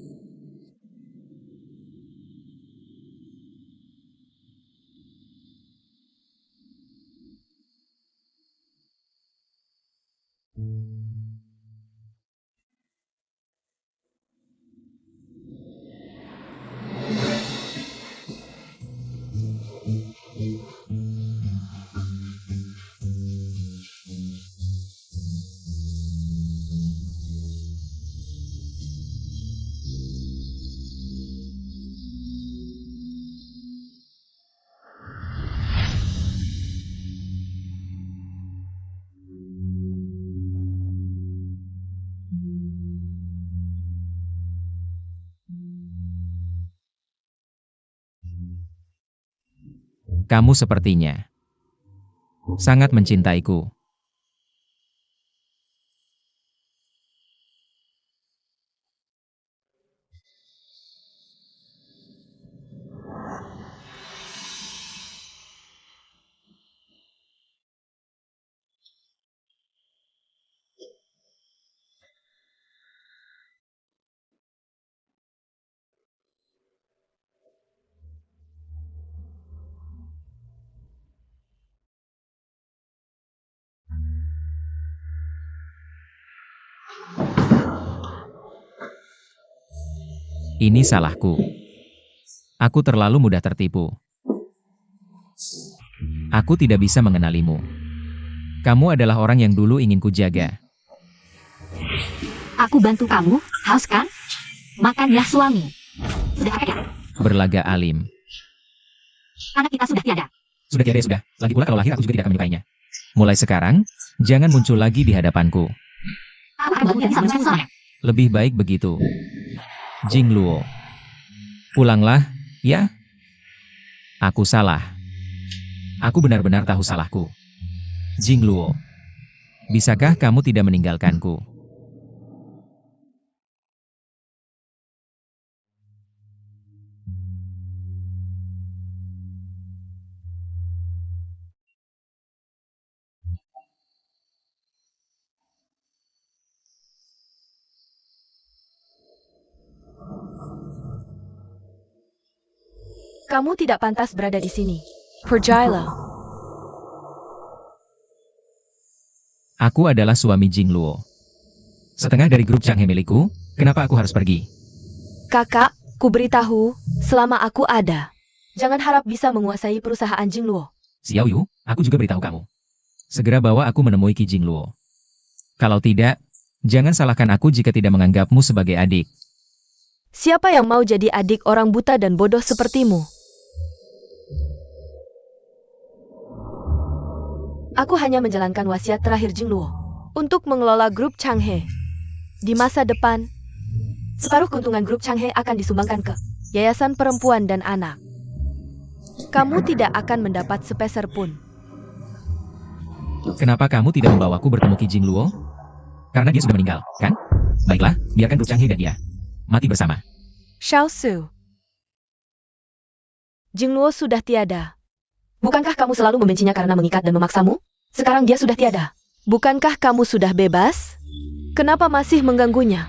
Kamu sepertinya sangat mencintaiku. Ini salahku. Aku terlalu mudah tertipu. Aku tidak bisa mengenalimu. Kamu adalah orang yang dulu ingin kujaga. Aku bantu kamu, haus kan? Makan ya suami. Sudah apa ya? Berlaga alim. Anak kita sudah tiada. Sudah tiada ya sudah. Lagi pula kalau lahir aku juga tidak akan menyukainya. Mulai sekarang, jangan muncul lagi di hadapanku. Aku akan membantu yang bisa menemukan usulnya. Lebih baik begitu. Jingluo. Pulanglah, ya? Aku salah. Aku benar-benar tahu salahku. Jingluo. Bisakah kamu tidak meninggalkanku? Kamu tidak pantas berada di sini. Pergilah. Aku adalah suami Jingluo. Setengah dari grup Changhe milikku, kenapa aku harus pergi? Kakak, ku beritahu, selama aku ada, jangan harap bisa menguasai perusahaan Jingluo. Xiao Yu, aku juga beritahu kamu. Segera bawa aku menemui Qi Jingluo. Kalau tidak, jangan salahkan aku jika tidak menganggapmu sebagai adik. Siapa yang mau jadi adik orang buta dan bodoh sepertimu? Aku hanya menjalankan wasiat terakhir Jingluo untuk mengelola grup Changhe. Di masa depan, separuh keuntungan grup Changhe akan disumbangkan ke Yayasan Perempuan dan Anak. Kamu tidak akan mendapat sepeser pun. Kenapa kamu tidak membawaku bertemu Qi Jingluo? Karena dia sudah meninggal, kan? Baiklah, biarkan Bruk Changhe dan dia mati bersama. Xiao Su. Jingluo sudah tiada. Bukankah kamu selalu membencinya karena mengikat dan memaksamu? Sekarang dia sudah tiada. Bukankah kamu sudah bebas? Kenapa masih mengganggunya?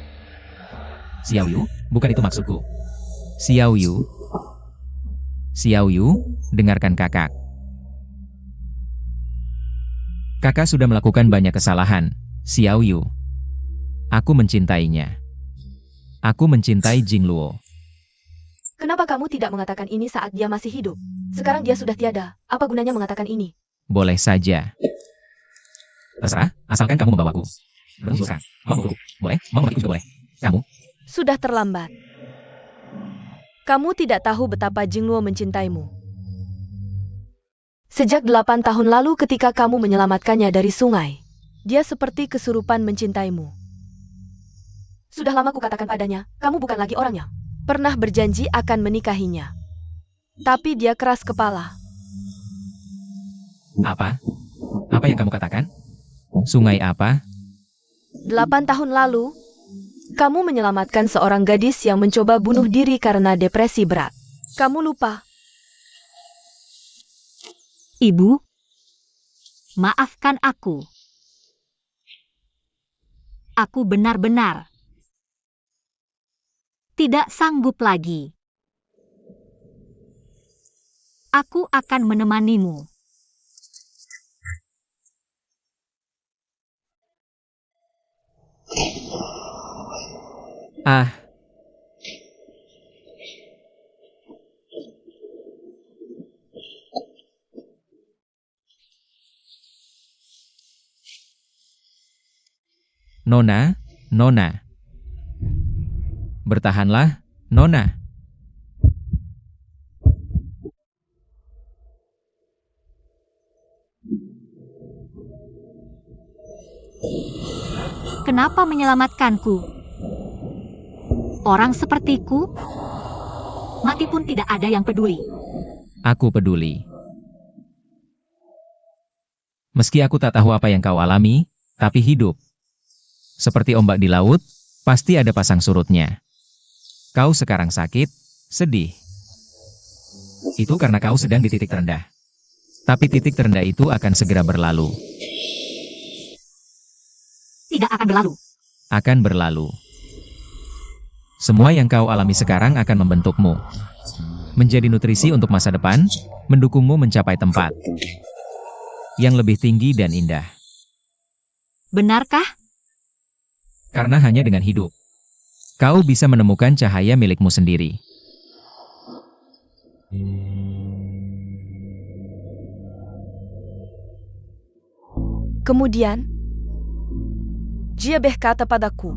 Xiao Yu, bukan itu maksudku. Xiao Yu. Xiao Yu, dengarkan kakak. Kakak sudah melakukan banyak kesalahan, Xiao Yu. Aku mencintainya. Aku mencintai Jingluo. Kenapa kamu tidak mengatakan ini saat dia masih hidup? Sekarang dia sudah tiada. Apa gunanya mengatakan ini? Boleh saja. Terserah, asalkan kamu membawaku. Berhenti sekarang. Mau membunuhku? Boleh, mau mematiku juga boleh. Kamu? Sudah terlambat. Kamu tidak tahu betapa Jingluo mencintaimu. Sejak 8 tahun lalu ketika kamu menyelamatkannya dari sungai, dia seperti kesurupan mencintaimu. Sudah lama kukatakan padanya, kamu bukan lagi orangnya. Pernah berjanji akan menikahinya. Tapi dia keras kepala. Apa? Apa yang kamu katakan? Sungai apa? 8 tahun lalu, kamu menyelamatkan seorang gadis yang mencoba bunuh diri karena depresi berat. Kamu lupa. Ibu, maafkan aku. Aku benar-benar tidak sanggup lagi. Aku akan menemanimu. Ah, Nona, Nona. Bertahanlah, Nona. Kenapa menyelamatkanku? Orang sepertiku, mati pun tidak ada yang peduli. Aku peduli. Meski aku tak tahu apa yang kau alami, tapi hidup. Seperti ombak di laut, pasti ada pasang surutnya. Kau sekarang sakit, sedih. Itu karena kau sedang di titik terendah. Tapi titik terendah itu akan segera berlalu. Tidak akan berlalu. Akan berlalu. Semua yang kau alami sekarang akan membentukmu. Menjadi nutrisi untuk masa depan, mendukungmu mencapai tempat yang lebih tinggi dan indah. Benarkah? Karena hanya dengan hidup, kau bisa menemukan cahaya milikmu sendiri. Kemudian, Jia berkata padaku,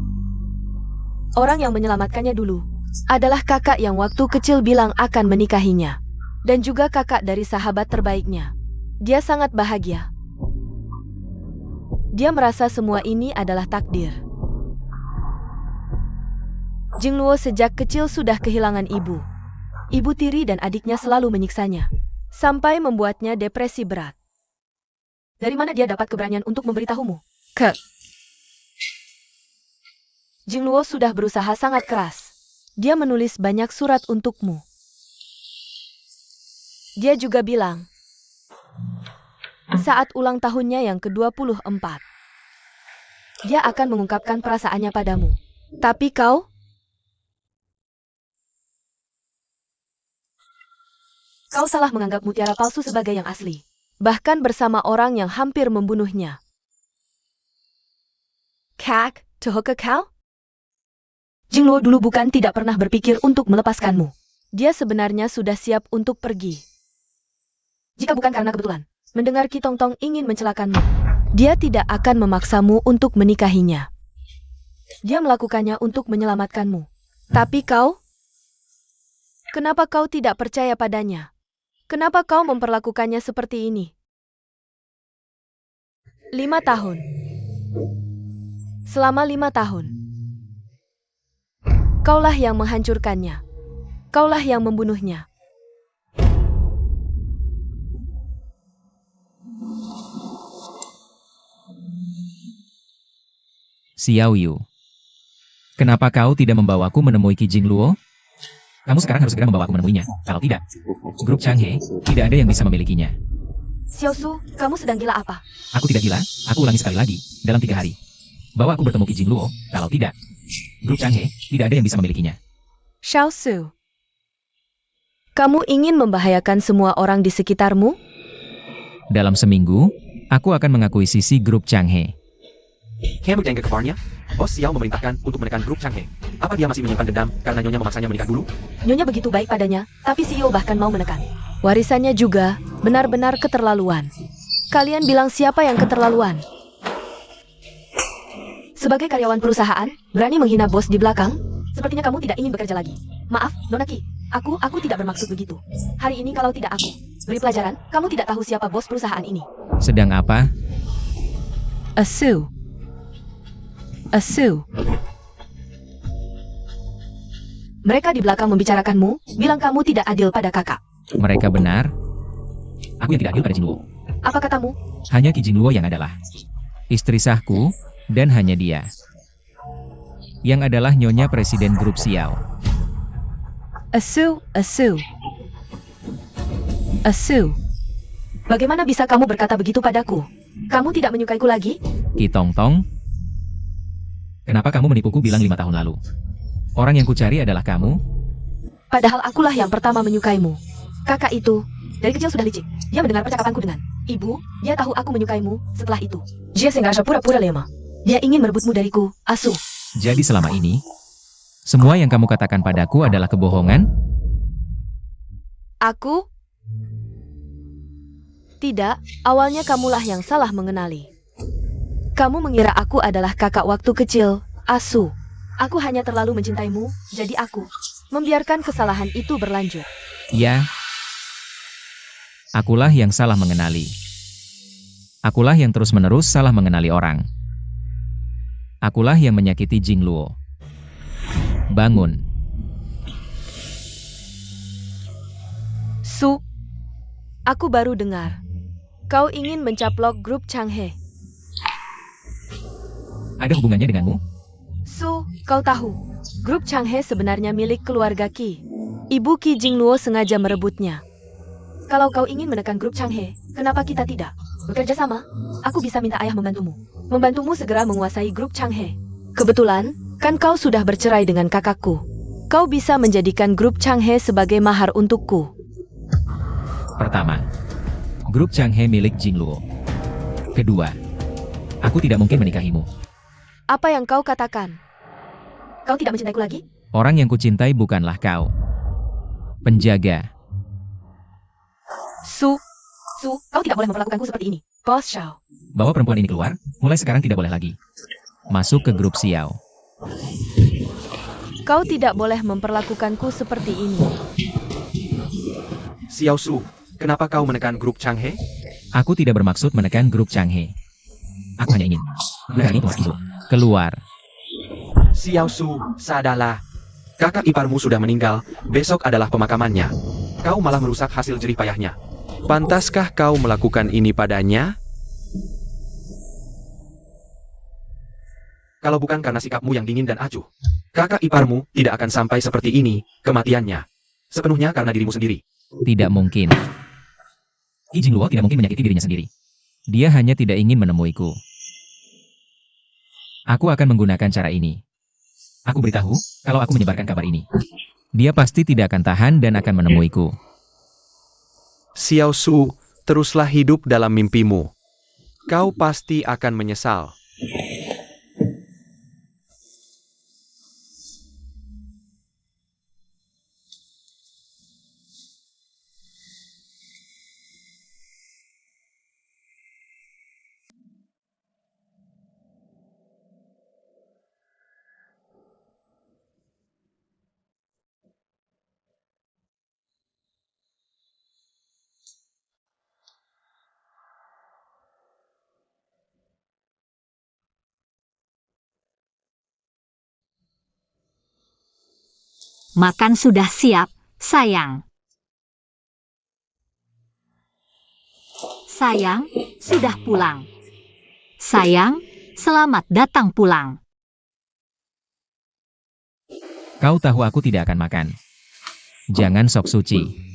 orang yang menyelamatkannya dulu adalah kakak yang waktu kecil bilang akan menikahinya. Dan juga kakak dari sahabat terbaiknya. Dia sangat bahagia. Dia merasa semua ini adalah takdir. Jingluo sejak kecil sudah kehilangan ibu. Ibu tiri dan adiknya selalu menyiksanya. Sampai membuatnya depresi berat. Dari mana dia dapat keberanian untuk memberitahumu? Jingluo sudah berusaha sangat keras. Dia menulis banyak surat untukmu. Dia juga bilang, saat ulang tahunnya yang ke-24, dia akan mengungkapkan perasaannya padamu. Tapi kau salah menganggap mutiara palsu sebagai yang asli. bahkan bersama orang yang hampir membunuhnya. Kak, tahukah kau? Jingluo dulu bukan tidak pernah berpikir untuk melepaskanmu. Dia sebenarnya sudah siap untuk pergi. Jika bukan karena kebetulan. Mendengar Ki Tongtong ingin mencelakanmu, dia tidak akan memaksamu untuk menikahinya. Dia melakukannya untuk menyelamatkanmu. Tapi kau? Kenapa kau tidak percaya padanya? Kenapa kau memperlakukannya seperti ini? 5 tahun. Selama 5 tahun. Kaulah yang menghancurkannya. Kaulah yang membunuhnya. Xiao Yu. Kenapa kau tidak membawaku menemui Qi Jingluo? Kamu sekarang harus segera membawaku menemuinya. Kalau tidak, grup Changhe tidak ada yang bisa memilikinya. Xiao Su, kamu sedang gila apa? Aku tidak gila, aku ulangi sekali lagi, dalam 3 hari. Bawa aku bertemu Qi Jingluo, kalau tidak, grup Changhe tidak ada yang bisa memilikinya. Xiao Su, kamu ingin membahayakan semua orang di sekitarmu? Dalam seminggu, aku akan mengakui sisi grup Changhe. Kamu jangan ke kabarnya? Bos Xiao memerintahkan untuk menekan grup Changhe. Apa dia masih menyimpan dendam karena Nyonya memaksanya menikah dulu? Nyonya begitu baik padanya, tapi CEO bahkan mau menekan. Warisannya juga benar-benar keterlaluan. Kalian bilang siapa yang keterlaluan? Sebagai karyawan perusahaan, berani menghina bos di belakang? Sepertinya kamu tidak ingin bekerja lagi. Maaf, Nona Qi. Aku tidak bermaksud begitu. Hari ini kalau tidak aku beri pelajaran, kamu tidak tahu siapa bos perusahaan ini. Sedang apa? Asu. Mereka di belakang membicarakanmu, bilang kamu tidak adil pada kakak. Mereka benar? Aku yang tidak adil pada Jingluo. Apa katamu? Hanya Qi Jingluo yang adalah istri sahku, dan hanya dia yang adalah Nyonya Presiden Grup Xiao. Asu. Bagaimana bisa kamu berkata begitu padaku? Kamu tidak menyukaiku lagi? Qi Tongtong, kenapa kamu menipuku bilang 5 tahun lalu? Orang yang kucari adalah kamu? Padahal akulah yang pertama menyukaimu. Kakak itu, dari kecil sudah licik. Dia mendengar percakapanku dengan ibu, dia tahu aku menyukaimu setelah itu. Dia sengaja pura-pura lemah. Dia ingin merebutmu dariku, Asu. Jadi selama ini, semua yang kamu katakan padaku adalah kebohongan? Aku? Tidak, awalnya kamulah yang salah mengenali. Kamu mengira aku adalah kakak waktu kecil, Asu. Aku hanya terlalu mencintaimu, jadi aku membiarkan kesalahan itu berlanjut. Ya, akulah yang salah mengenali. Akulah yang terus-menerus salah mengenali orang. Akulah yang menyakiti Jingluo. Bangun. Su, aku baru dengar. Kau ingin mencaplok grup Changhe. Ada hubungannya denganmu? Su, kau tahu, grup Changhe sebenarnya milik keluarga Qi. Ibu Qi Jingluo sengaja merebutnya. Kalau kau ingin menekan grup Changhe, kenapa kita tidak bekerja sama? Aku bisa minta ayah membantumu. Membantumu segera menguasai grup Changhe. Kebetulan, kan kau sudah bercerai dengan kakakku. Kau bisa menjadikan grup Changhe sebagai mahar untukku. Pertama, grup Changhe milik Jingluo. Kedua, aku tidak mungkin menikahimu. Apa yang kau katakan? Kau tidak mencintaiku lagi? Orang yang kucintai bukanlah kau. Penjaga. Su, kau tidak boleh memperlakukanku seperti ini. Bos Xiao. Bawa perempuan ini keluar, mulai sekarang tidak boleh lagi. Masuk ke grup Xiao. Kau tidak boleh memperlakukanku seperti ini. Xiao Su, kenapa kau menekan grup Changhe? Aku tidak bermaksud menekan grup Changhe. Aku hanya ingin menekan itu. Keluar. Xiao Su, sadarlah. Kakak iparmu sudah meninggal, besok adalah pemakamannya. Kau malah merusak hasil jerih payahnya. Pantaskah kau melakukan ini padanya? Kalau bukan karena sikapmu yang dingin dan acuh, kakak iparmu tidak akan sampai seperti ini, kematiannya. Sepenuhnya karena dirimu sendiri. Tidak mungkin. Qi Jingluo tidak mungkin menyakiti dirinya sendiri. Dia hanya tidak ingin menemuiku. Aku akan menggunakan cara ini. Aku beritahu, kalau aku menyebarkan kabar ini, dia pasti tidak akan tahan dan akan menemuiku. Xiao Su, teruslah hidup dalam mimpimu. Kau pasti akan menyesal. Makan sudah siap, sayang. Sayang, sudah pulang. Sayang, selamat datang pulang. Kau tahu aku tidak akan makan. Jangan sok suci.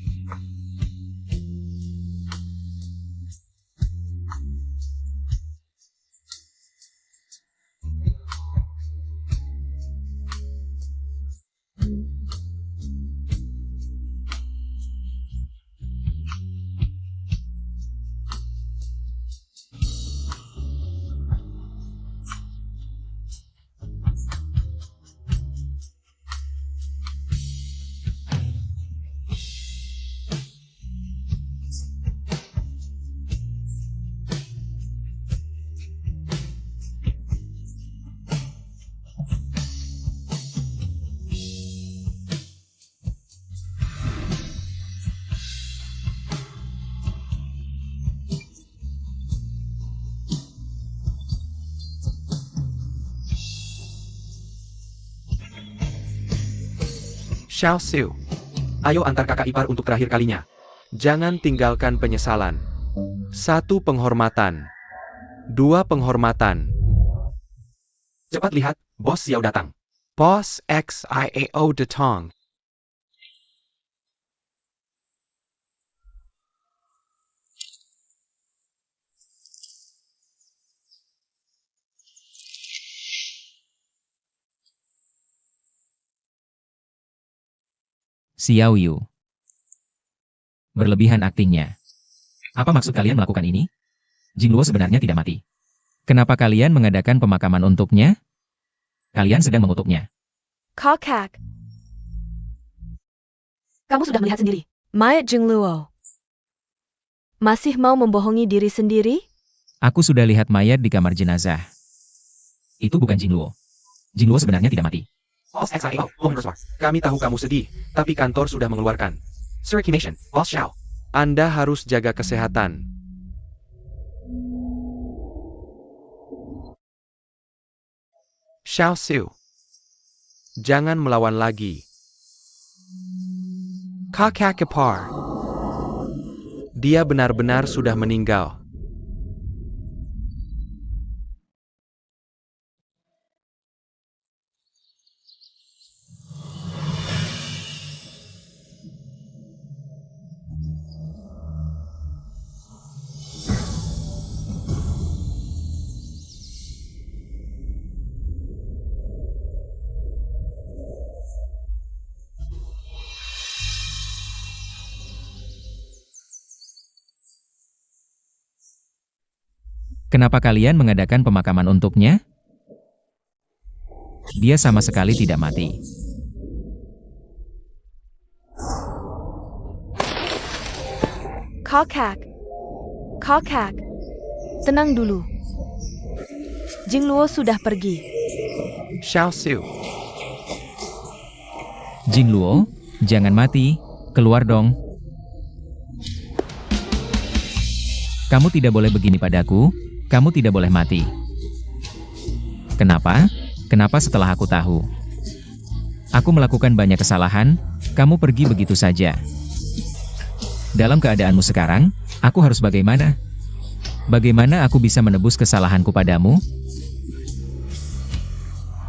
Xiao Xiu. Ayo antar kakak ipar untuk terakhir kalinya. Jangan tinggalkan penyesalan. 1 penghormatan. 2 penghormatan. Cepat lihat, Bos Xiao datang. Bos Xiao datang. Xiao Yu. Berlebihan aktingnya. Apa maksud kalian melakukan ini? Jingluo sebenarnya tidak mati. Kenapa kalian mengadakan pemakaman untuknya? Kalian sedang mengutuknya. Kakak, Kamu sudah melihat sendiri. mayat Jingluo. Masih mau membohongi diri sendiri? Aku sudah lihat mayat di kamar jenazah. Itu bukan Jingluo. Jingluo sebenarnya tidak mati. Bos Xiao, mohon bersuara. Kami tahu kamu sedih, tapi kantor sudah mengeluarkan Circulation, Bos Xiao. Anda harus jaga kesehatan. Xiao Xiu. Jangan melawan lagi. Kakak ipar. Dia benar-benar sudah meninggal. Kenapa kalian mengadakan pemakaman untuknya? Dia sama sekali tidak mati. Kakak. Kakak. Tenang dulu. Jingluo sudah pergi. Xiao Xiu. Jingluo, jangan mati. Keluar dong. Kamu tidak boleh begini padaku. Kamu tidak boleh mati. Kenapa? Kenapa setelah aku tahu? Aku melakukan banyak kesalahan, kamu pergi begitu saja. Dalam keadaanmu sekarang, aku harus bagaimana? Bagaimana aku bisa menebus kesalahanku padamu?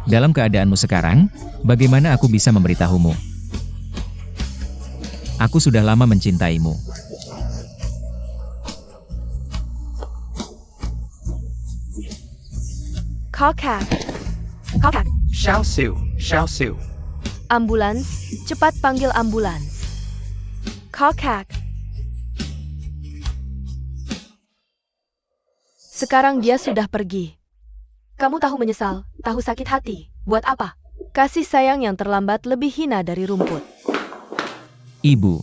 Dalam keadaanmu sekarang, bagaimana aku bisa memberitahumu? Aku sudah lama mencintaimu. Kakak. Kakak, Xiao Xiu. Xiao Xiu. Ambulans, cepat panggil ambulans. Kakak. Sekarang dia sudah pergi. kamu tahu menyesal, tahu sakit hati. Buat apa? Kasih sayang yang terlambat lebih hina dari rumput. Ibu,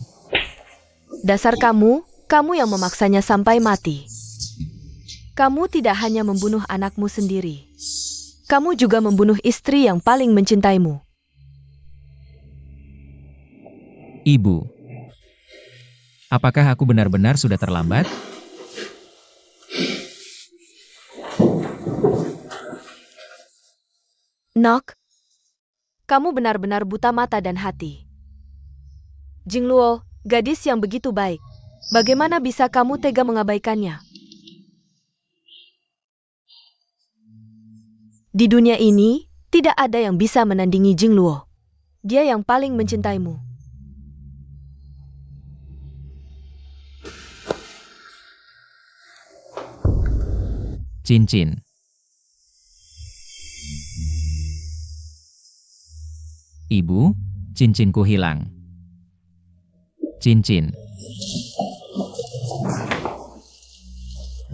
Dasar kamu yang memaksanya sampai mati. Kamu tidak hanya membunuh anakmu sendiri. Kamu juga membunuh istri yang paling mencintaimu. Ibu. Apakah aku benar-benar sudah terlambat? Nok, kamu benar-benar buta mata dan hati. Jingluo, gadis yang begitu baik. Bagaimana bisa kamu tega mengabaikannya? Di dunia ini, tidak ada yang bisa menandingi Jingluo. Dia yang paling mencintaimu. Cincin. Ibu, cincinku hilang. Cincin.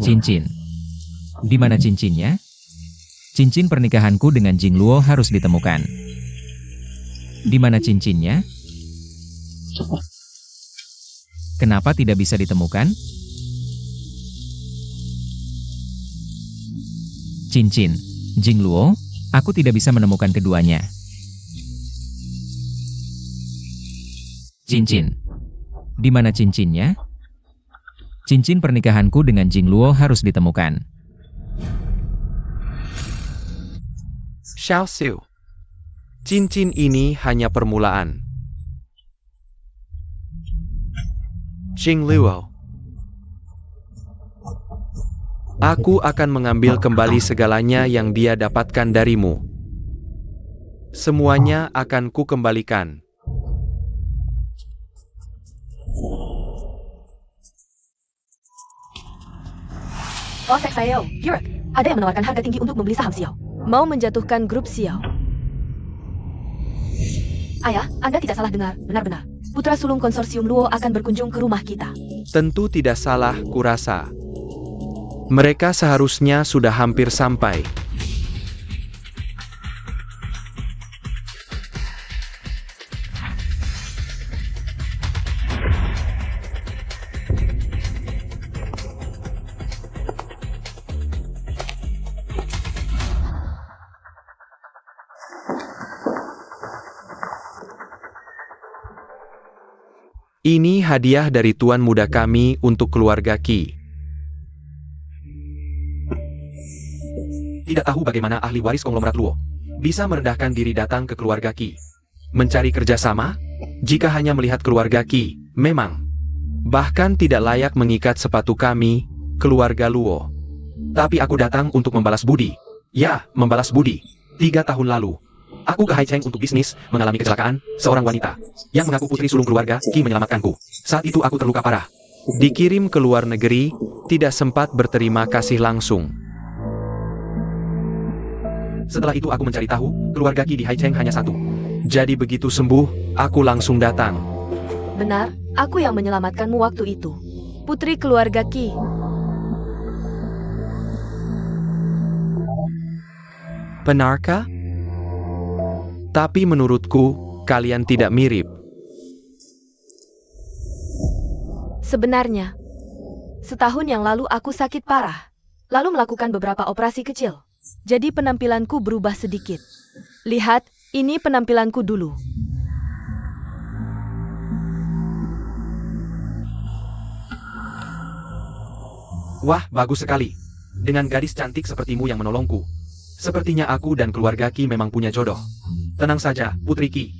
Cincin. Di mana cincinnya? Cincin pernikahanku dengan Jing Luo harus ditemukan. Di mana cincinnya? Kenapa tidak bisa ditemukan? Cincin. Jing Luo, aku tidak bisa menemukan keduanya. Cincin. Di mana cincinnya? Cincin pernikahanku dengan Jing Luo harus ditemukan. Xiao Su. Cincin ini hanya permulaan. Jing Luo. Aku akan mengambil kembali segalanya yang dia dapatkan darimu. Semuanya akan ku kembalikan. Oh, Xiao, Yurik, ada yang menawarkan harga tinggi untuk membeli saham Xiao. Mau menjatuhkan grup Xiao. Ayah, Anda tidak salah dengar, benar-benar. Putra sulung konsorsium Luo akan berkunjung ke rumah kita. Tentu tidak salah, kurasa. Mereka seharusnya sudah hampir sampai. Ini hadiah dari tuan muda kami untuk keluarga Qi. Tidak tahu bagaimana ahli waris konglomerat Luo bisa merendahkan diri datang ke keluarga Qi. Mencari kerjasama? Jika hanya melihat keluarga Qi, memang. Bahkan tidak layak mengikat sepatu kami, keluarga Luo. Tapi aku datang untuk membalas budi. Ya, membalas budi. 3 tahun lalu, aku ke Haicheng untuk bisnis, mengalami kecelakaan. Seorang wanita yang mengaku putri sulung keluarga Qi menyelamatkanku. Saat itu aku terluka parah. Dikirim ke luar negeri, tidak sempat berterima kasih langsung. Setelah itu aku mencari tahu, keluarga Qi di Haicheng hanya satu. Jadi begitu sembuh, aku langsung datang. Benar, aku yang menyelamatkanmu waktu itu. Putri keluarga Qi. Benarkah? Tapi menurutku, kalian tidak mirip. Sebenarnya, setahun yang lalu aku sakit parah. Lalu melakukan beberapa operasi kecil. Jadi penampilanku berubah sedikit. Lihat, ini penampilanku dulu. Wah, bagus sekali. Dengan gadis cantik sepertimu yang menolongku. Sepertinya aku dan keluarga Qi memang punya jodoh. Tenang saja, Putri Qi.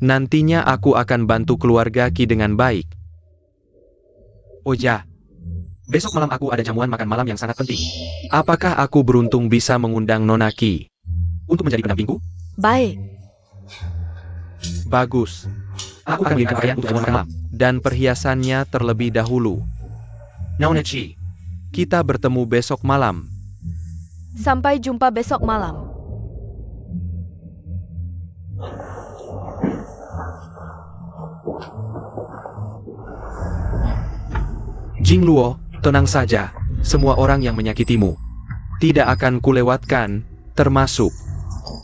Nantinya aku akan bantu keluarga Qi dengan baik. Oh ya, besok malam aku ada jamuan makan malam yang sangat penting. Apakah aku beruntung bisa mengundang Nona Qi untuk menjadi pendampingku? Baik. Bagus. Aku akan mengirimkan pakaian untuk jamuan makan malam. Dan perhiasannya terlebih dahulu. Nona Qi, kita bertemu besok malam. Sampai jumpa besok malam. Jing Luo, tenang saja. Semua orang yang menyakitimu tidak akan kulewatkan, termasuk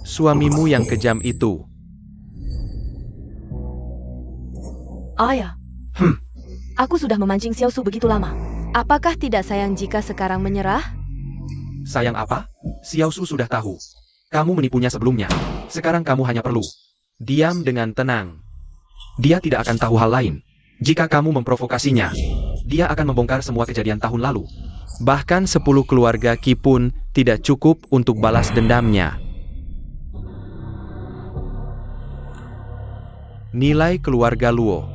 suamimu yang kejam itu. Ayah. Aku sudah memancing Xiao Su begitu lama. Apakah tidak sayang jika sekarang menyerah? Sayang apa? Xiao Su sudah tahu. Kamu menipunya sebelumnya. Sekarang kamu hanya perlu diam dengan tenang. Dia tidak akan tahu hal lain. Jika kamu memprovokasinya, dia akan membongkar semua kejadian tahun lalu. Bahkan 10 keluarga Qi pun tidak cukup untuk balas dendamnya. Nilai keluarga Luo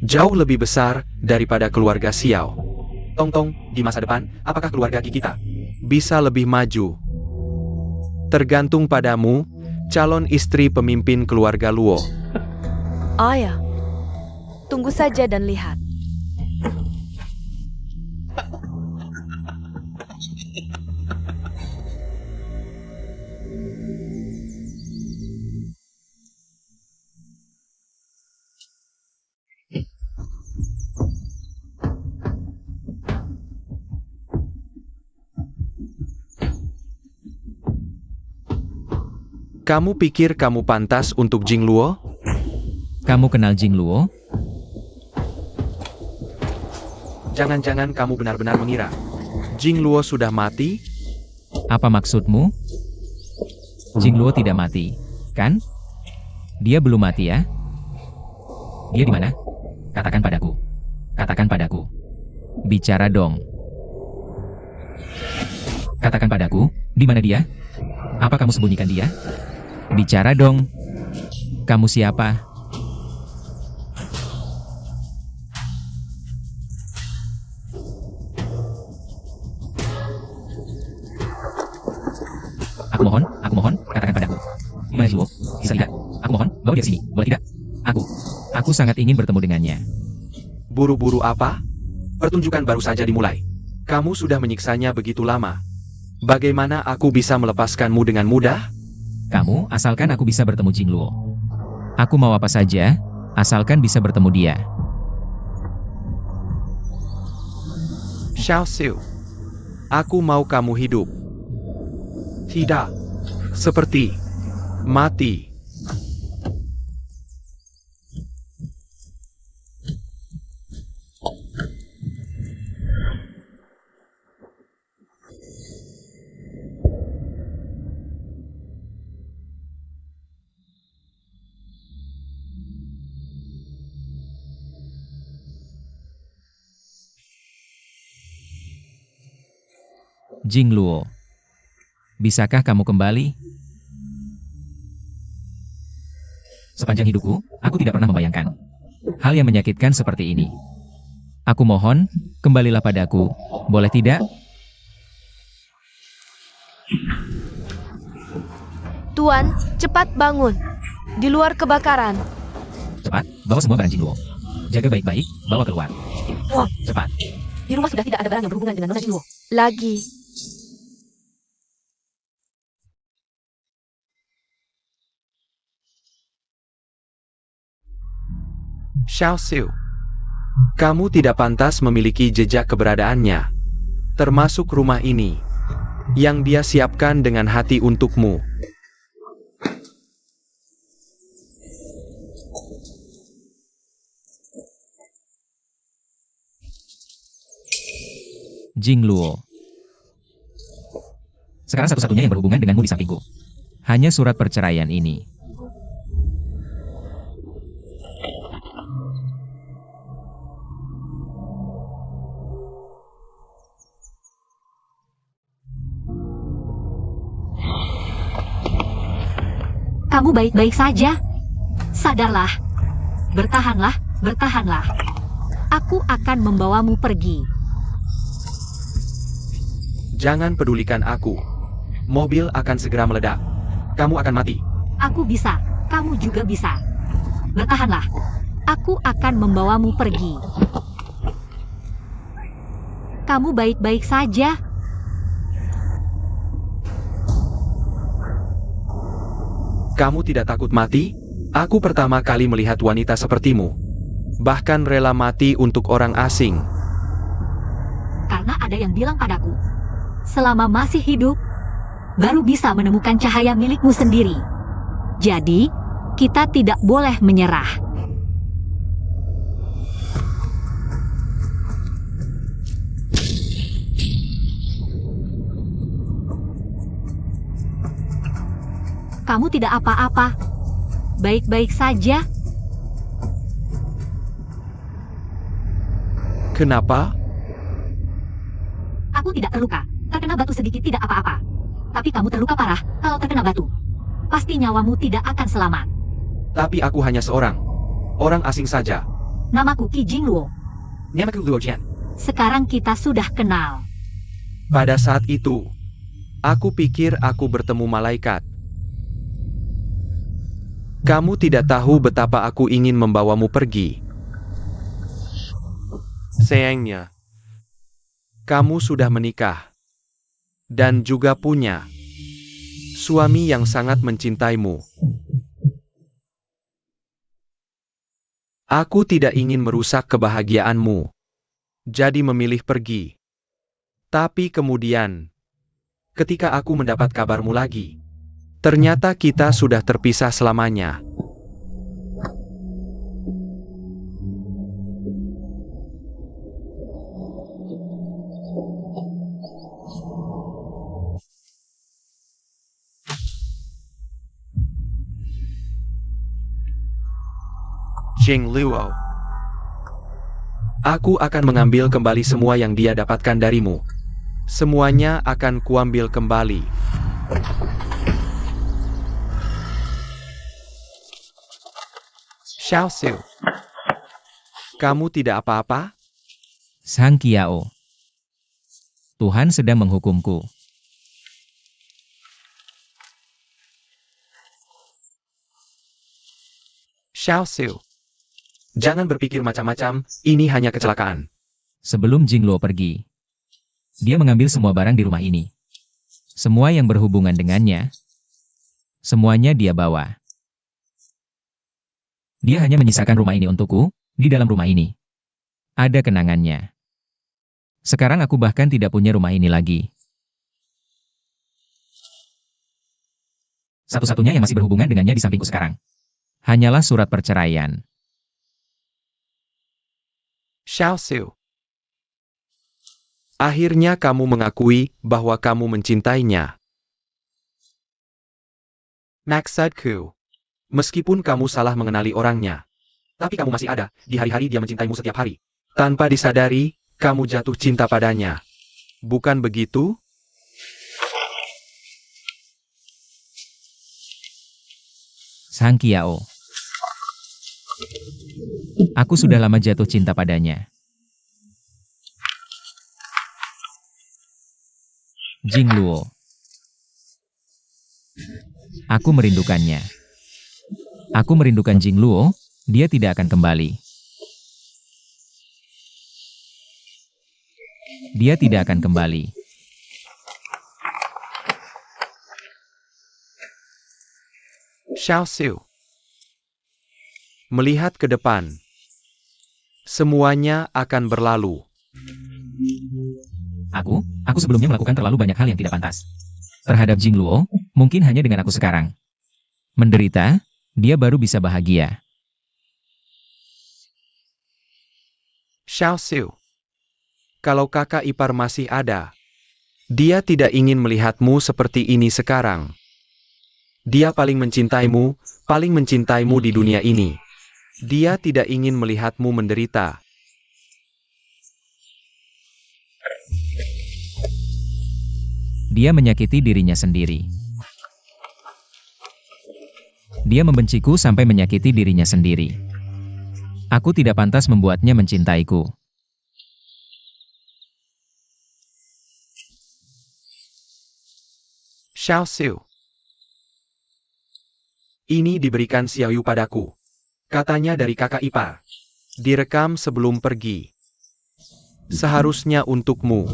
jauh lebih besar daripada keluarga Xiao. Tong, di masa depan, apakah keluarga Qi kita bisa lebih maju? Tergantung padamu, calon istri pemimpin keluarga Luo. Ayah, tunggu saja dan lihat. Kamu pikir kamu pantas untuk Jingluo? Kamu kenal Jingluo? Jangan-jangan kamu benar-benar mengira Jingluo sudah mati? Apa maksudmu? Jingluo tidak mati, kan? Dia belum mati ya? Dia di mana? Katakan padaku. Katakan padaku. Bicara dong. Katakan padaku, di mana dia? Apa kamu sembunyikan dia? Bicara dong. Kamu siapa? Aku mohon, katakan padaku. Mana Jingluo? Bisa lihat. Aku mohon, bawa dia sini, boleh tidak? Aku sangat ingin bertemu dengannya. Buru-buru apa? Pertunjukan baru saja dimulai. Kamu sudah menyiksanya begitu lama. Bagaimana aku bisa melepaskanmu dengan mudah? Kamu, asalkan aku bisa bertemu Jingluo. Aku mau apa saja, asalkan bisa bertemu dia. Xiao Xiu, aku mau kamu hidup. Tidak, seperti mati. Jingluo, bisakah kamu kembali? Sepanjang hidupku, aku tidak pernah membayangkan hal yang menyakitkan seperti ini. Aku mohon, kembalilah padaku, boleh tidak? Tuan, cepat bangun. Di luar kebakaran. Cepat, bawa semua barang Jingluo. Jaga baik-baik, bawa keluar. Cepat. Di rumah sudah tidak ada barang yang berhubungan dengan Nona Jingluo. Lagi. Xiao Xiu, kamu tidak pantas memiliki jejak keberadaannya, termasuk rumah ini, yang dia siapkan dengan hati untukmu. Jingluo. Sekarang satu-satunya yang berhubungan denganmu di sampingku. Hanya surat perceraian ini. Kamu baik-baik saja. Sadarlah. Bertahanlah, bertahanlah. Aku akan membawamu pergi. Jangan pedulikan aku. Mobil akan segera meledak. Kamu akan mati. Aku bisa, kamu juga bisa. Bertahanlah. Aku akan membawamu pergi. Kamu baik-baik saja. Kamu tidak takut mati? Aku pertama kali melihat wanita sepertimu. Bahkan rela mati untuk orang asing. Karena ada yang bilang padaku, selama masih hidup, baru bisa menemukan cahaya milikmu sendiri. Jadi, kita tidak boleh menyerah. Kamu tidak apa-apa. Baik-baik saja. Kenapa? Aku tidak terluka. Terkena batu sedikit tidak apa-apa. Tapi kamu terluka parah kalau terkena batu. Pasti nyawamu tidak akan selamat. Tapi aku hanya seorang orang asing saja. Namaku Qi Jingluo. Namaku Luo Jian. Sekarang kita sudah kenal. Pada saat itu, aku pikir aku bertemu malaikat. Kamu tidak tahu betapa aku ingin membawamu pergi. Sayangnya, kamu sudah menikah. Dan juga punya suami yang sangat mencintaimu. Aku tidak ingin merusak kebahagiaanmu. Jadi memilih pergi. Tapi kemudian, ketika aku mendapat kabarmu lagi, ternyata kita sudah terpisah selamanya. Jing Luo. Aku akan mengambil kembali semua yang dia dapatkan darimu. Semuanya akan kuambil kembali. Xiao Su. Kamu tidak apa-apa? Sang Kiao. Tuhan sedang menghukumku. Xiao Su. Jangan berpikir macam-macam, ini hanya kecelakaan. Sebelum Jing Luo pergi, dia mengambil semua barang di rumah ini. Semua yang berhubungan dengannya, semuanya dia bawa. Dia hanya menyisakan rumah ini untukku. Di dalam rumah ini ada kenangannya. Sekarang aku bahkan tidak punya rumah ini lagi. Satu-satunya yang masih berhubungan dengannya di sampingku sekarang hanyalah surat perceraian. Xiao Su. Akhirnya kamu mengakui bahwa kamu mencintainya. Maksudku, meskipun kamu salah mengenali orangnya, tapi kamu masih ada, di hari-hari dia mencintaimu setiap hari. Tanpa disadari, kamu jatuh cinta padanya. Bukan begitu? Sang Kiao. Aku sudah lama jatuh cinta padanya. Jing Luo. Aku merindukannya. Aku merindukan Jing Luo, dia tidak akan kembali. Dia tidak akan kembali. Xiao Su. Melihat ke depan, semuanya akan berlalu. Aku sebelumnya melakukan terlalu banyak hal yang tidak pantas. Terhadap Jing Luo, mungkin hanya dengan aku sekarang. Menderita, dia baru bisa bahagia. Xiao Su. Kalau kakak ipar masih ada, dia tidak ingin melihatmu seperti ini sekarang. Dia paling mencintaimu di dunia ini. Dia tidak ingin melihatmu menderita. Dia menyakiti dirinya sendiri. Dia membenciku sampai menyakiti dirinya sendiri. Aku tidak pantas membuatnya mencintaiku. Xiao Su. Ini diberikan Xiaoyu padaku. Katanya dari kakak ipar. Direkam sebelum pergi. Seharusnya untukmu.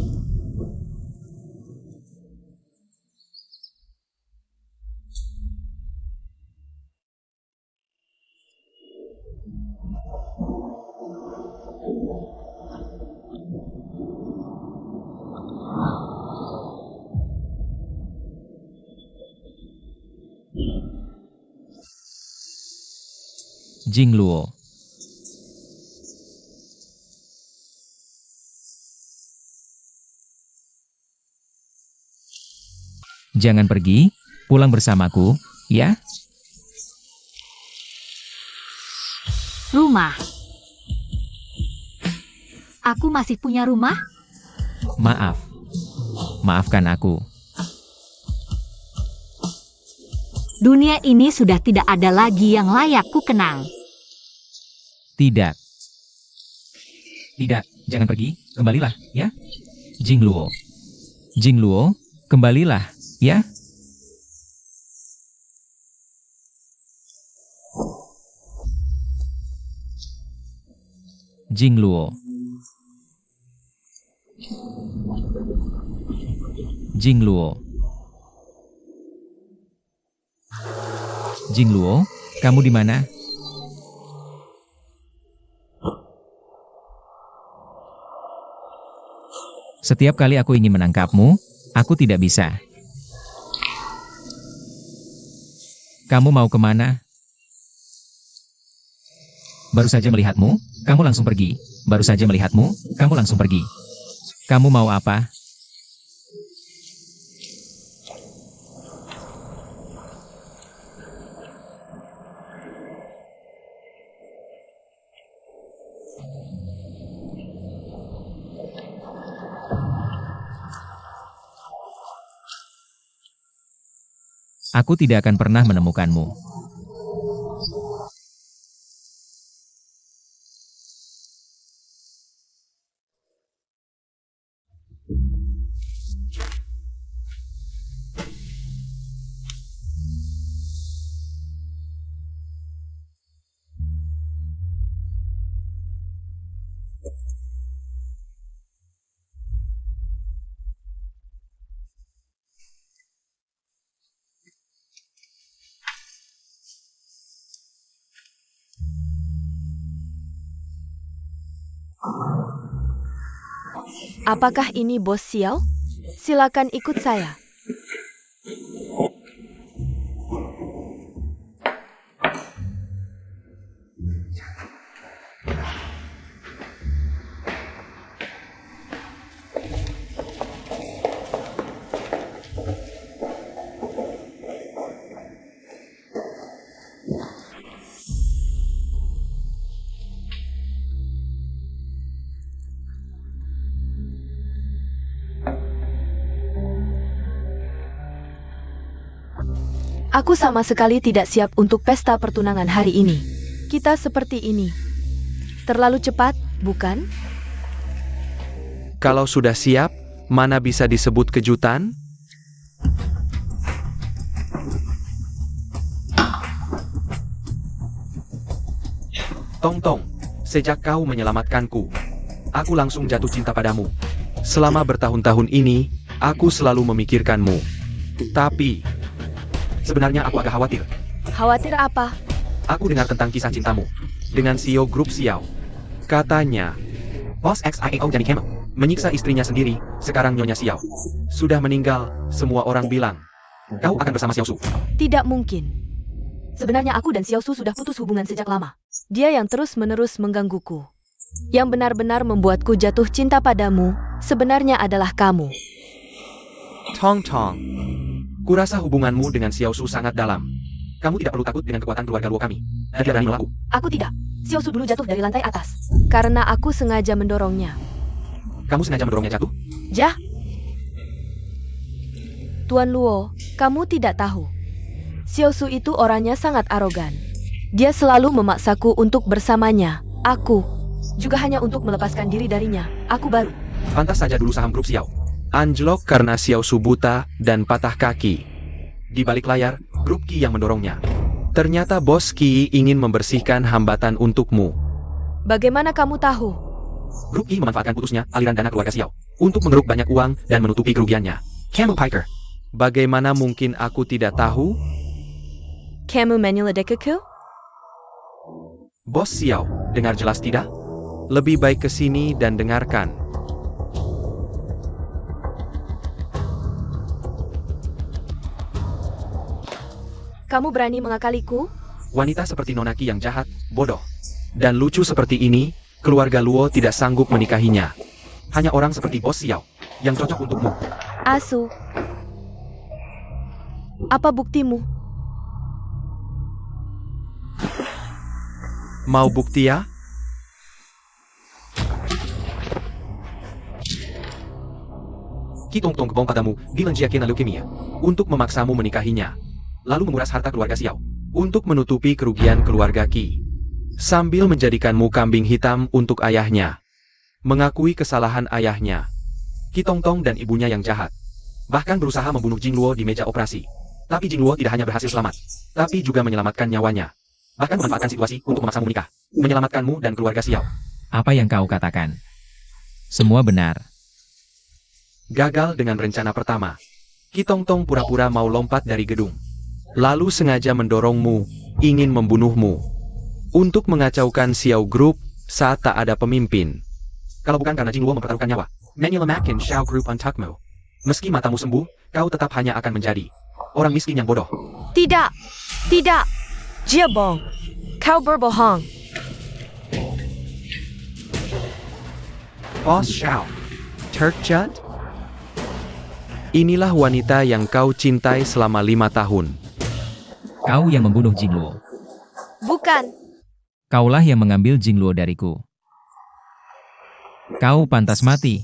Jing Luo. Jangan pergi, pulang bersamaku, ya? Rumah. Aku masih punya rumah? Maaf. Maafkan aku. Dunia ini sudah tidak ada lagi yang layak ku kenang. Tidak. Tidak, jangan pergi, kembalilah, ya? Jing Luo. Jing Luo, kembalilah, ya? Jing Luo. Jing Luo. Jing Luo, kamu di mana? Setiap kali aku ingin menangkapmu, aku tidak bisa. Kamu mau kemana? Baru saja melihatmu, kamu langsung pergi. Baru saja melihatmu, kamu langsung pergi. Kamu mau apa? Aku tidak akan pernah menemukanmu. Apakah ini Bos Xiao? Silakan ikut saya. Aku sama sekali tidak siap untuk pesta pertunangan hari ini. Kita seperti ini. Terlalu cepat, bukan? Kalau sudah siap, mana bisa disebut kejutan? Tong Tong, sejak kau menyelamatkanku, aku langsung jatuh cinta padamu. Selama bertahun-tahun ini, aku selalu memikirkanmu. Tapi, sebenarnya aku agak khawatir. Khawatir apa? Aku dengar tentang kisah cintamu dengan CEO Grup Xiao. Katanya, Bos XIAO Johnny Camel menyiksa istrinya sendiri, sekarang Nyonya Xiao sudah meninggal, semua orang bilang kau akan bersama Xiao Su. Tidak mungkin. Sebenarnya aku dan Xiao Su sudah putus hubungan sejak lama. Dia yang terus-menerus menggangguku. Yang benar-benar membuatku jatuh cinta padamu, sebenarnya adalah kamu. Tong Tong, kurasa hubunganmu dengan Xiao Su sangat dalam. Kamu tidak perlu takut dengan kekuatan keluarga luo kami. Dia berani melaku. Aku tidak. Xiao Su dulu jatuh dari lantai atas. Karena aku sengaja mendorongnya. Kamu sengaja mendorongnya jatuh? Jah. Tuan Luo, kamu tidak tahu. Xiao Su itu orangnya sangat arogan. Dia selalu memaksaku untuk bersamanya. Aku juga hanya untuk melepaskan diri darinya. Aku baru. Pantas saja dulu saham Grup Xiao anjlok karena Xiao Su buta dan patah kaki. Di balik layar, Grup Qi yang mendorongnya. Ternyata Bos Qi ingin membersihkan hambatan untukmu. Bagaimana kamu tahu? Grup Qi memanfaatkan putusnya aliran dana keluarga Xiao untuk mengeruk banyak uang dan menutupi kerugiannya. Camel Piker. Bagaimana mungkin aku tidak tahu? Kamu menyelidikuku? Bos Xiao, dengar jelas tidak? Lebih baik ke sini dan dengarkan. Kamu berani mengakaliku? Wanita seperti Nonaki yang jahat, bodoh, dan lucu seperti ini, keluarga Luo tidak sanggup menikahinya. Hanya orang seperti Bos Xiao yang cocok untukmu. Asu. Apa buktimu? Mau bukti ya? Ki Tong Tong kebong padamu, Gilanjiakian leukemia, untuk memaksamu menikahinya. Lalu menguras harta keluarga Xiao, untuk menutupi kerugian keluarga Qi. Sambil menjadikanmu kambing hitam untuk ayahnya. Mengakui kesalahan ayahnya. Ki Tong Tong dan ibunya yang jahat. Bahkan berusaha membunuh Jing Luo di meja operasi. Tapi Jing Luo tidak hanya berhasil selamat, tapi juga menyelamatkan nyawanya. Bahkan memanfaatkan situasi untuk memaksamu menikah. Menyelamatkanmu dan keluarga Xiao. Apa yang kau katakan? Semua benar. Gagal dengan rencana pertama. Kitongtong pura-pura mau lompat dari gedung. Lalu sengaja mendorongmu, ingin membunuhmu. Untuk mengacaukan Xiao Group saat tak ada pemimpin. Kalau bukan karena Jingluo mempertaruhkan nyawa, menyelamatkan Xiao Group untukmu. Meski matamu sembuh, kau tetap hanya akan menjadi orang miskin yang bodoh. Tidak, tidak. Jiabong, kau berbohong. Boss Xiao. Terjat? Inilah wanita yang kau cintai selama 5 tahun. Kau yang membunuh Jingluo. Bukan. Kaulah yang mengambil Jingluo dariku. Kau pantas mati.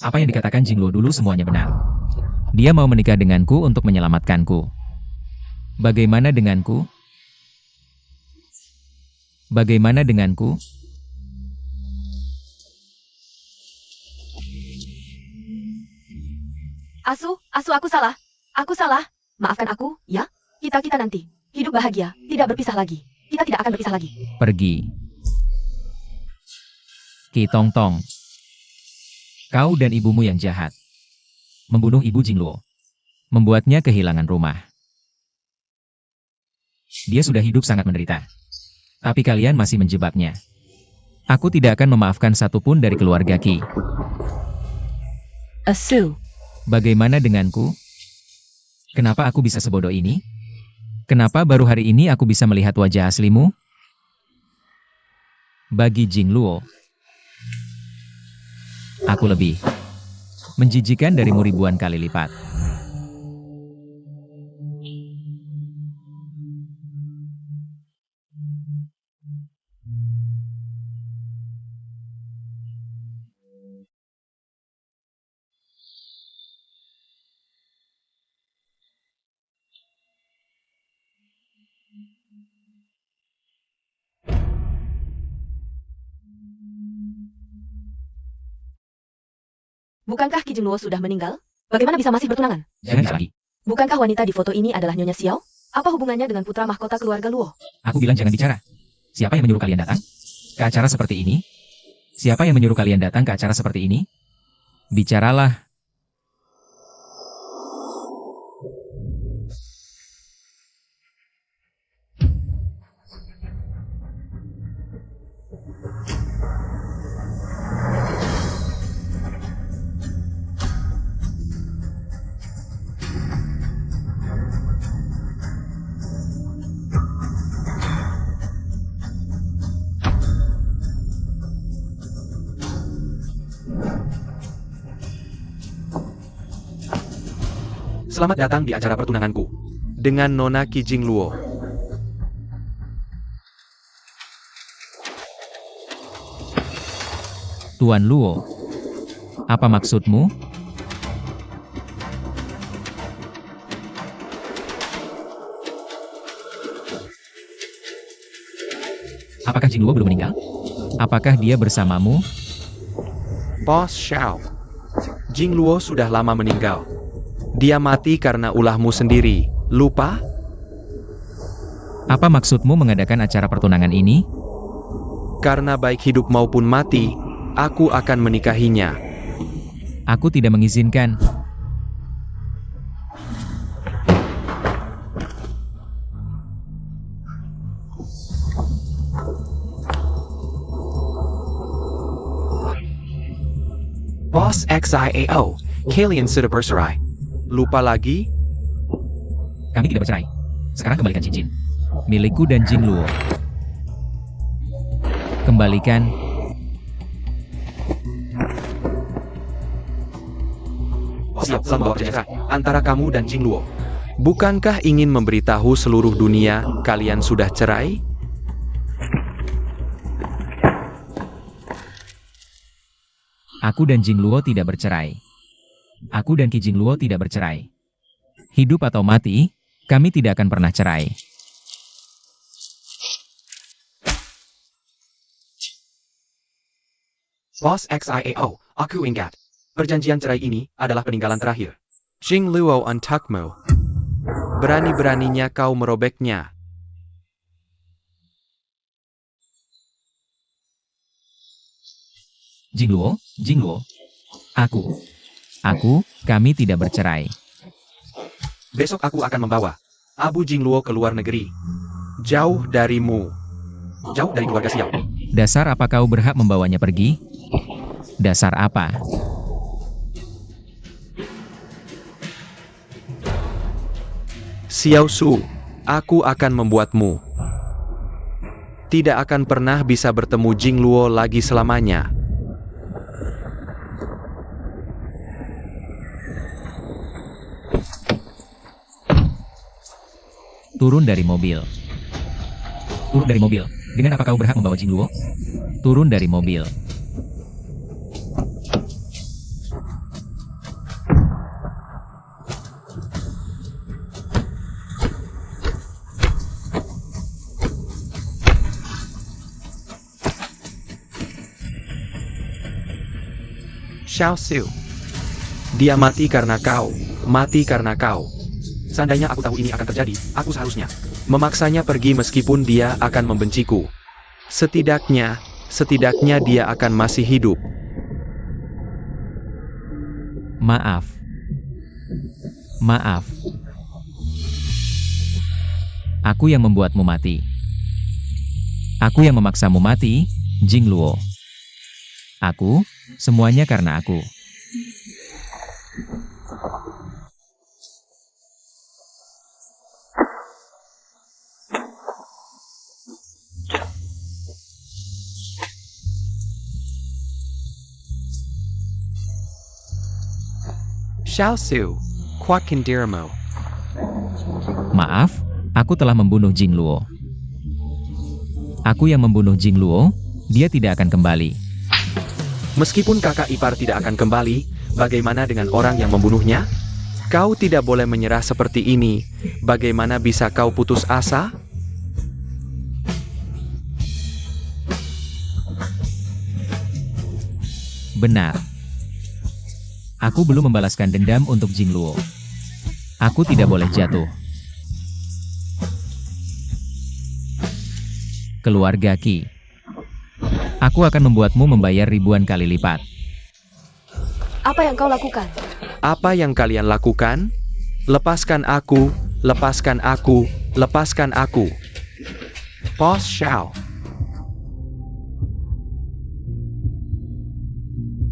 Apa yang dikatakan Jingluo dulu semuanya benar. Dia mau menikah denganku untuk menyelamatkanku. Bagaimana denganku? Bagaimana denganku? Asu, aku salah. Aku salah. Maafkan aku, ya? Kita nanti. Hidup bahagia, tidak berpisah lagi. Kita tidak akan berpisah lagi. Pergi. Ki Tong Tong. Kau dan ibumu yang jahat. Membunuh ibu Jingluo. Membuatnya kehilangan rumah. Dia sudah hidup sangat menderita. Tapi kalian masih menjebaknya. Aku tidak akan memaafkan satupun dari keluarga Ki. Asu. Bagaimana denganku? Kenapa aku bisa sebodoh ini? Kenapa baru hari ini aku bisa melihat wajah aslimu? Bagi Jingluo, aku lebih menjijikan darimu ribuan kali lipat. Bukankah Ki Jingluo sudah meninggal? Bagaimana bisa masih bertunangan? Jangan bisa lagi. Bukankah wanita di foto ini adalah Nyonya Xiao? Apa hubungannya dengan putra mahkota keluarga Luo? Aku bilang jangan bicara. Siapa yang menyuruh kalian datang ke acara seperti ini? Siapa yang menyuruh kalian datang ke acara seperti ini? Bicaralah. Selamat datang di acara pertunanganku. Dengan Nona Ki Jingluo. Tuan Luo, apa maksudmu? Apakah Jingluo belum meninggal? Apakah dia bersamamu? Boss Xiao. Jingluo sudah lama meninggal. Dia mati karena ulahmu sendiri. Lupa? Apa maksudmu mengadakan acara pertunangan ini? Karena baik hidup maupun mati, aku akan menikahinya. Aku tidak mengizinkan. Boss XIAO, kalian sudah bercerai. Lupa lagi? Kami tidak bercerai. Sekarang kembalikan cincin milikku dan Jingluo. Kembalikan. Siap membawa perjanjian antara kamu dan Jingluo. Bukankah ingin memberitahu seluruh dunia kalian sudah cerai? Aku dan Jingluo tidak bercerai. Aku dan Ki Jingluo tidak bercerai. Hidup atau mati, kami tidak akan pernah cerai. Boss XIAO, aku ingat. Perjanjian cerai ini adalah peninggalan terakhir. Jingluo untukmu. Berani-beraninya kau merobeknya. Jingluo, Jingluo. Kami tidak bercerai. Besok aku akan membawa Abu Jingluo ke luar negeri. Jauh darimu. Jauh dari keluarga Xiao. Dasar apa kau berhak membawanya pergi? Dasar apa? Xiao Su, aku akan membuatmu tidak akan pernah bisa bertemu Jingluo lagi selamanya. Turun dari mobil. Turun dari mobil. Dengan apa kau berhak membawa Jingluo? Turun dari mobil. Xiao Su. Dia mati karena kau. Mati karena kau. Seandainya aku tahu ini akan terjadi, aku seharusnya memaksanya pergi meskipun dia akan membenciku. Setidaknya dia akan masih hidup. Maaf. Maaf. Aku yang membuatmu mati. Aku yang memaksamu mati, Jingluo. Semuanya karena aku. Xiao Su, kuatkan dirimu. Maaf, aku telah membunuh Jingluo. Aku yang membunuh Jingluo, dia tidak akan kembali. Meskipun kakak ipar tidak akan kembali, bagaimana dengan orang yang membunuhnya? Kau tidak boleh menyerah seperti ini. Bagaimana bisa kau putus asa? Benar. Aku belum membalaskan dendam untuk Jingluo. Aku tidak boleh jatuh. Keluarga Qi. Aku akan membuatmu membayar ribuan kali lipat. Apa yang kau lakukan? Apa yang kalian lakukan? Lepaskan aku, lepaskan aku, lepaskan aku. Boss Xiao.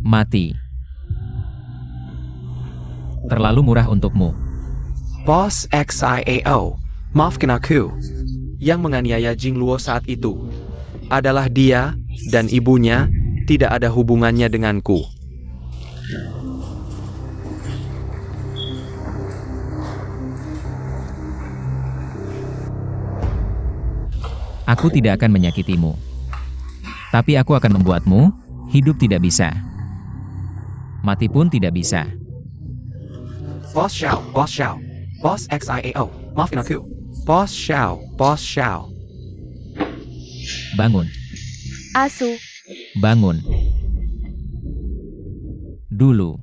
Mati. Terlalu murah untukmu. Boss Xiao, maafkan aku. Yang menganiaya Jingluo saat itu adalah dia, dan ibunya tidak ada hubungannya denganku. Aku tidak akan menyakitimu. Tapi aku akan membuatmu hidup tidak bisa. Mati pun tidak bisa. Boss Xiao, Boss Xiao, maafkan aku. Boss Xiao. Bangun. Asu, Bangun. Dulu.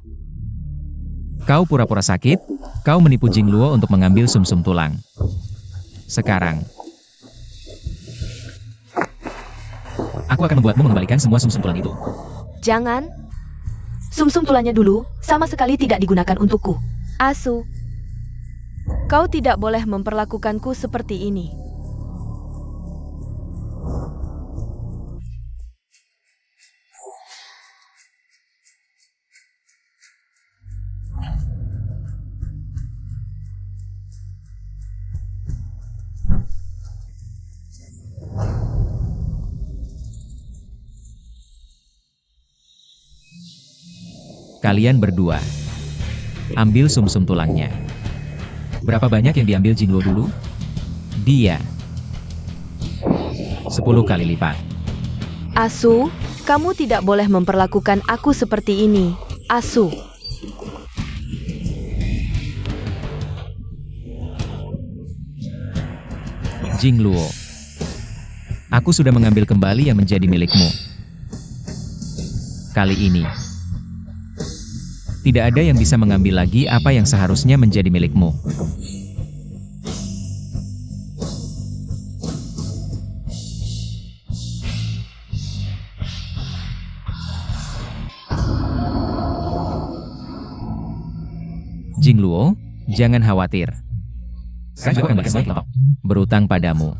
Kau pura-pura sakit, kau menipu Jingluo untuk mengambil sumsum tulang. Sekarang. Aku akan membuatmu mengembalikan semua sumsum tulang itu. jangan. Sumsum tulangnya dulu sama sekali tidak digunakan untukku. Asu, kau tidak boleh memperlakukanku seperti ini. Kalian berdua. Ambil sumsum tulangnya. Berapa banyak yang diambil Jingluo dulu? Dia. 10 kali lipat. Asu, kamu tidak boleh memperlakukan aku seperti ini. Asu. Jingluo. Aku sudah mengambil kembali yang menjadi milikmu. Kali ini. Tidak ada yang bisa mengambil lagi apa yang seharusnya menjadi milikmu. Jingluo, jangan khawatir. Saya juga akan membalas kelompok berutang padamu.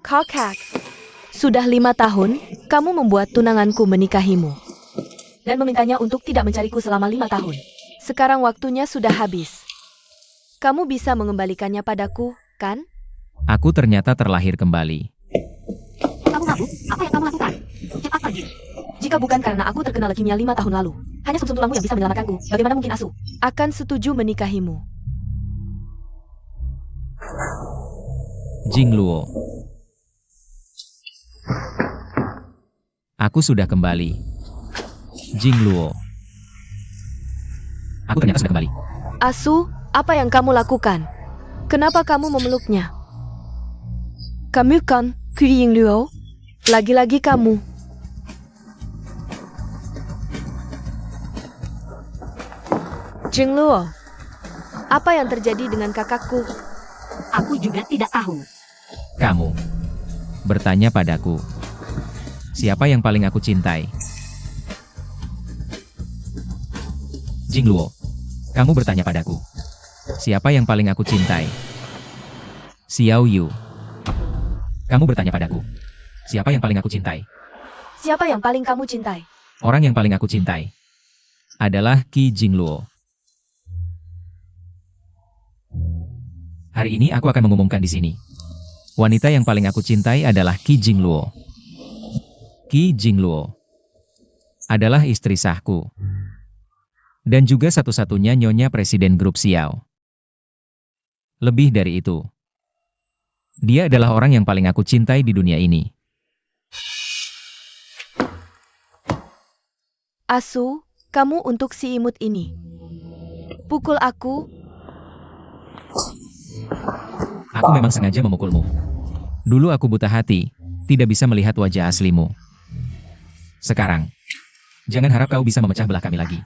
Kakak, sudah 5 tahun, kamu membuat tunanganku menikahimu. Dan memintanya untuk tidak mencariku selama 5 tahun. Sekarang waktunya sudah habis. Kamu bisa mengembalikannya padaku, kan? Aku ternyata terlahir kembali. Kamu mabuk? Apa yang kamu lakukan? Cepat pergi. Jika bukan karena aku terkena leukemia 5 tahun lalu, hanya sumsum tulangmu yang bisa menyelamatkanku. Bagaimana mungkin Asu akan setuju menikahimu? Jingluo. Aku sudah kembali. Jingluo. Aku ternyata sudah kembali. Asu, apa yang kamu lakukan? Kenapa kamu memeluknya? Kamu kan, Yingluo? Lagi-lagi kamu. Jingluo, apa yang terjadi dengan kakakku? Aku juga tidak tahu. Kamu bertanya padaku, siapa yang paling aku cintai? Jingluo, kamu bertanya padaku, siapa yang paling aku cintai? Xiao Yu, kamu bertanya padaku, siapa yang paling aku cintai? Siapa yang paling kamu cintai? Orang yang paling aku cintai adalah Qi Jingluo. Hari ini aku akan mengumumkan di sini. Wanita yang paling aku cintai adalah Qi Jingluo. Qi Jingluo adalah istri sahku. Dan juga satu-satunya nyonya presiden grup Xiao. Lebih dari itu, dia adalah orang yang paling aku cintai di dunia ini. Asu, kamu untuk si imut ini. Pukul aku. Aku memang sengaja memukulmu. Dulu aku buta hati, tidak bisa melihat wajah aslimu. Sekarang, jangan harap kau bisa memecah belah kami lagi.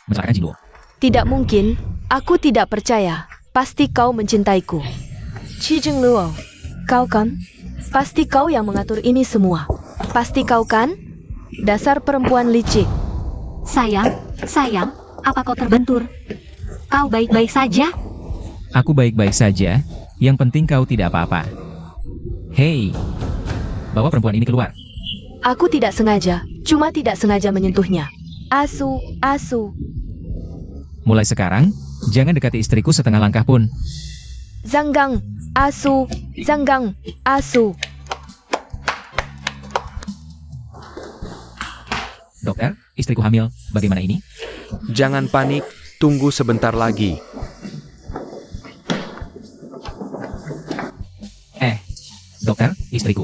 Mencelakakan Jingluo. Tidak mungkin, aku tidak percaya. Pasti kau mencintaiku. Qi Jingluo, kau kan? Pasti kau yang mengatur ini semua. Pasti kau kan? Dasar perempuan licik. Sayang, apa kau terbentur? Kau baik-baik saja? Aku baik-baik saja, yang penting kau tidak apa-apa. Hei, bawa perempuan ini keluar. Aku tidak sengaja, cuma tidak sengaja menyentuhnya. Asu, Asu. Mulai sekarang, jangan dekati istriku setengah langkah pun. Zanggang, Asu, Zanggang, Asu. Dokter, istriku hamil, bagaimana ini? Jangan panik, tunggu sebentar lagi. Dokter, istriku.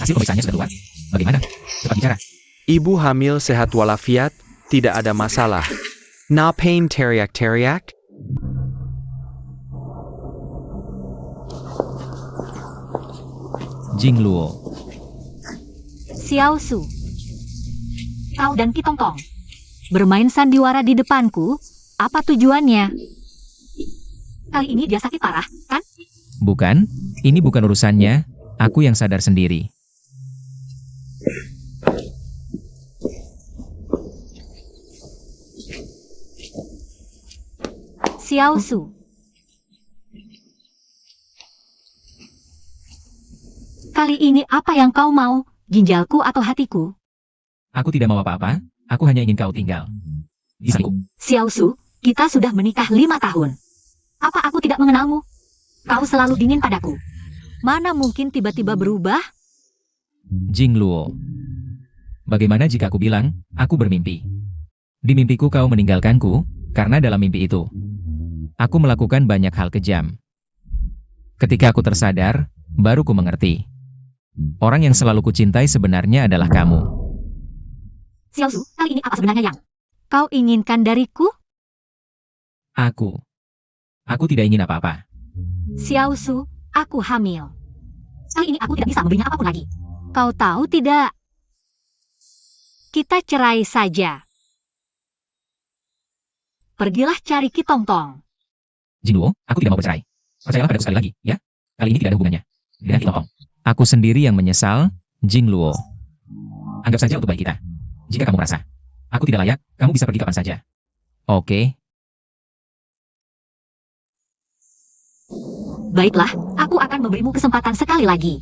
Hasil pemeriksaannya sudah keluar. Bagaimana? Cepat bicara. Ibu hamil sehat walafiat, tidak ada masalah. Na pain teriak-teriak? Jingluo. Xiao Su. Kau dan Qi Tongtong bermain sandiwara di depanku. Apa tujuannya? Kali ini dia sakit parah, kan? Bukan, ini bukan urusannya. Aku yang sadar sendiri. Xiao Su. Kali ini apa yang kau mau? Ginjalku atau hatiku? Aku tidak mau apa-apa, aku hanya ingin kau tinggal. Di sampingku. Xiao Su, kita sudah menikah 5 tahun. Apa aku tidak mengenalmu? Kau selalu dingin padaku. Mana mungkin tiba-tiba berubah? Jing Luo. Bagaimana jika aku bilang, aku bermimpi? Di mimpiku kau meninggalkanku, karena dalam mimpi itu, aku melakukan banyak hal kejam. Ketika aku tersadar, baru ku mengerti. Orang yang selalu kucintai sebenarnya adalah kamu. Xiao Su, kali ini apa sebenarnya yang kau inginkan dariku? Aku tidak ingin apa-apa. Xiao Su, aku hamil. Kali ini aku tidak bisa memberinya apapun lagi. Kau tahu tidak? Kita cerai saja. Pergilah cari Ki Tong Tong. Jing Luo, aku tidak mau bercerai. Percayalah padaku sekali lagi, ya? Kali ini tidak ada hubungannya dengan Ki Tong Tong. Aku sendiri yang menyesal, Jing Luo. Anggap saja untuk baik kita. Jika kamu merasa aku tidak layak, kamu bisa pergi kapan saja. Oke. Baiklah, aku akan memberimu kesempatan sekali lagi.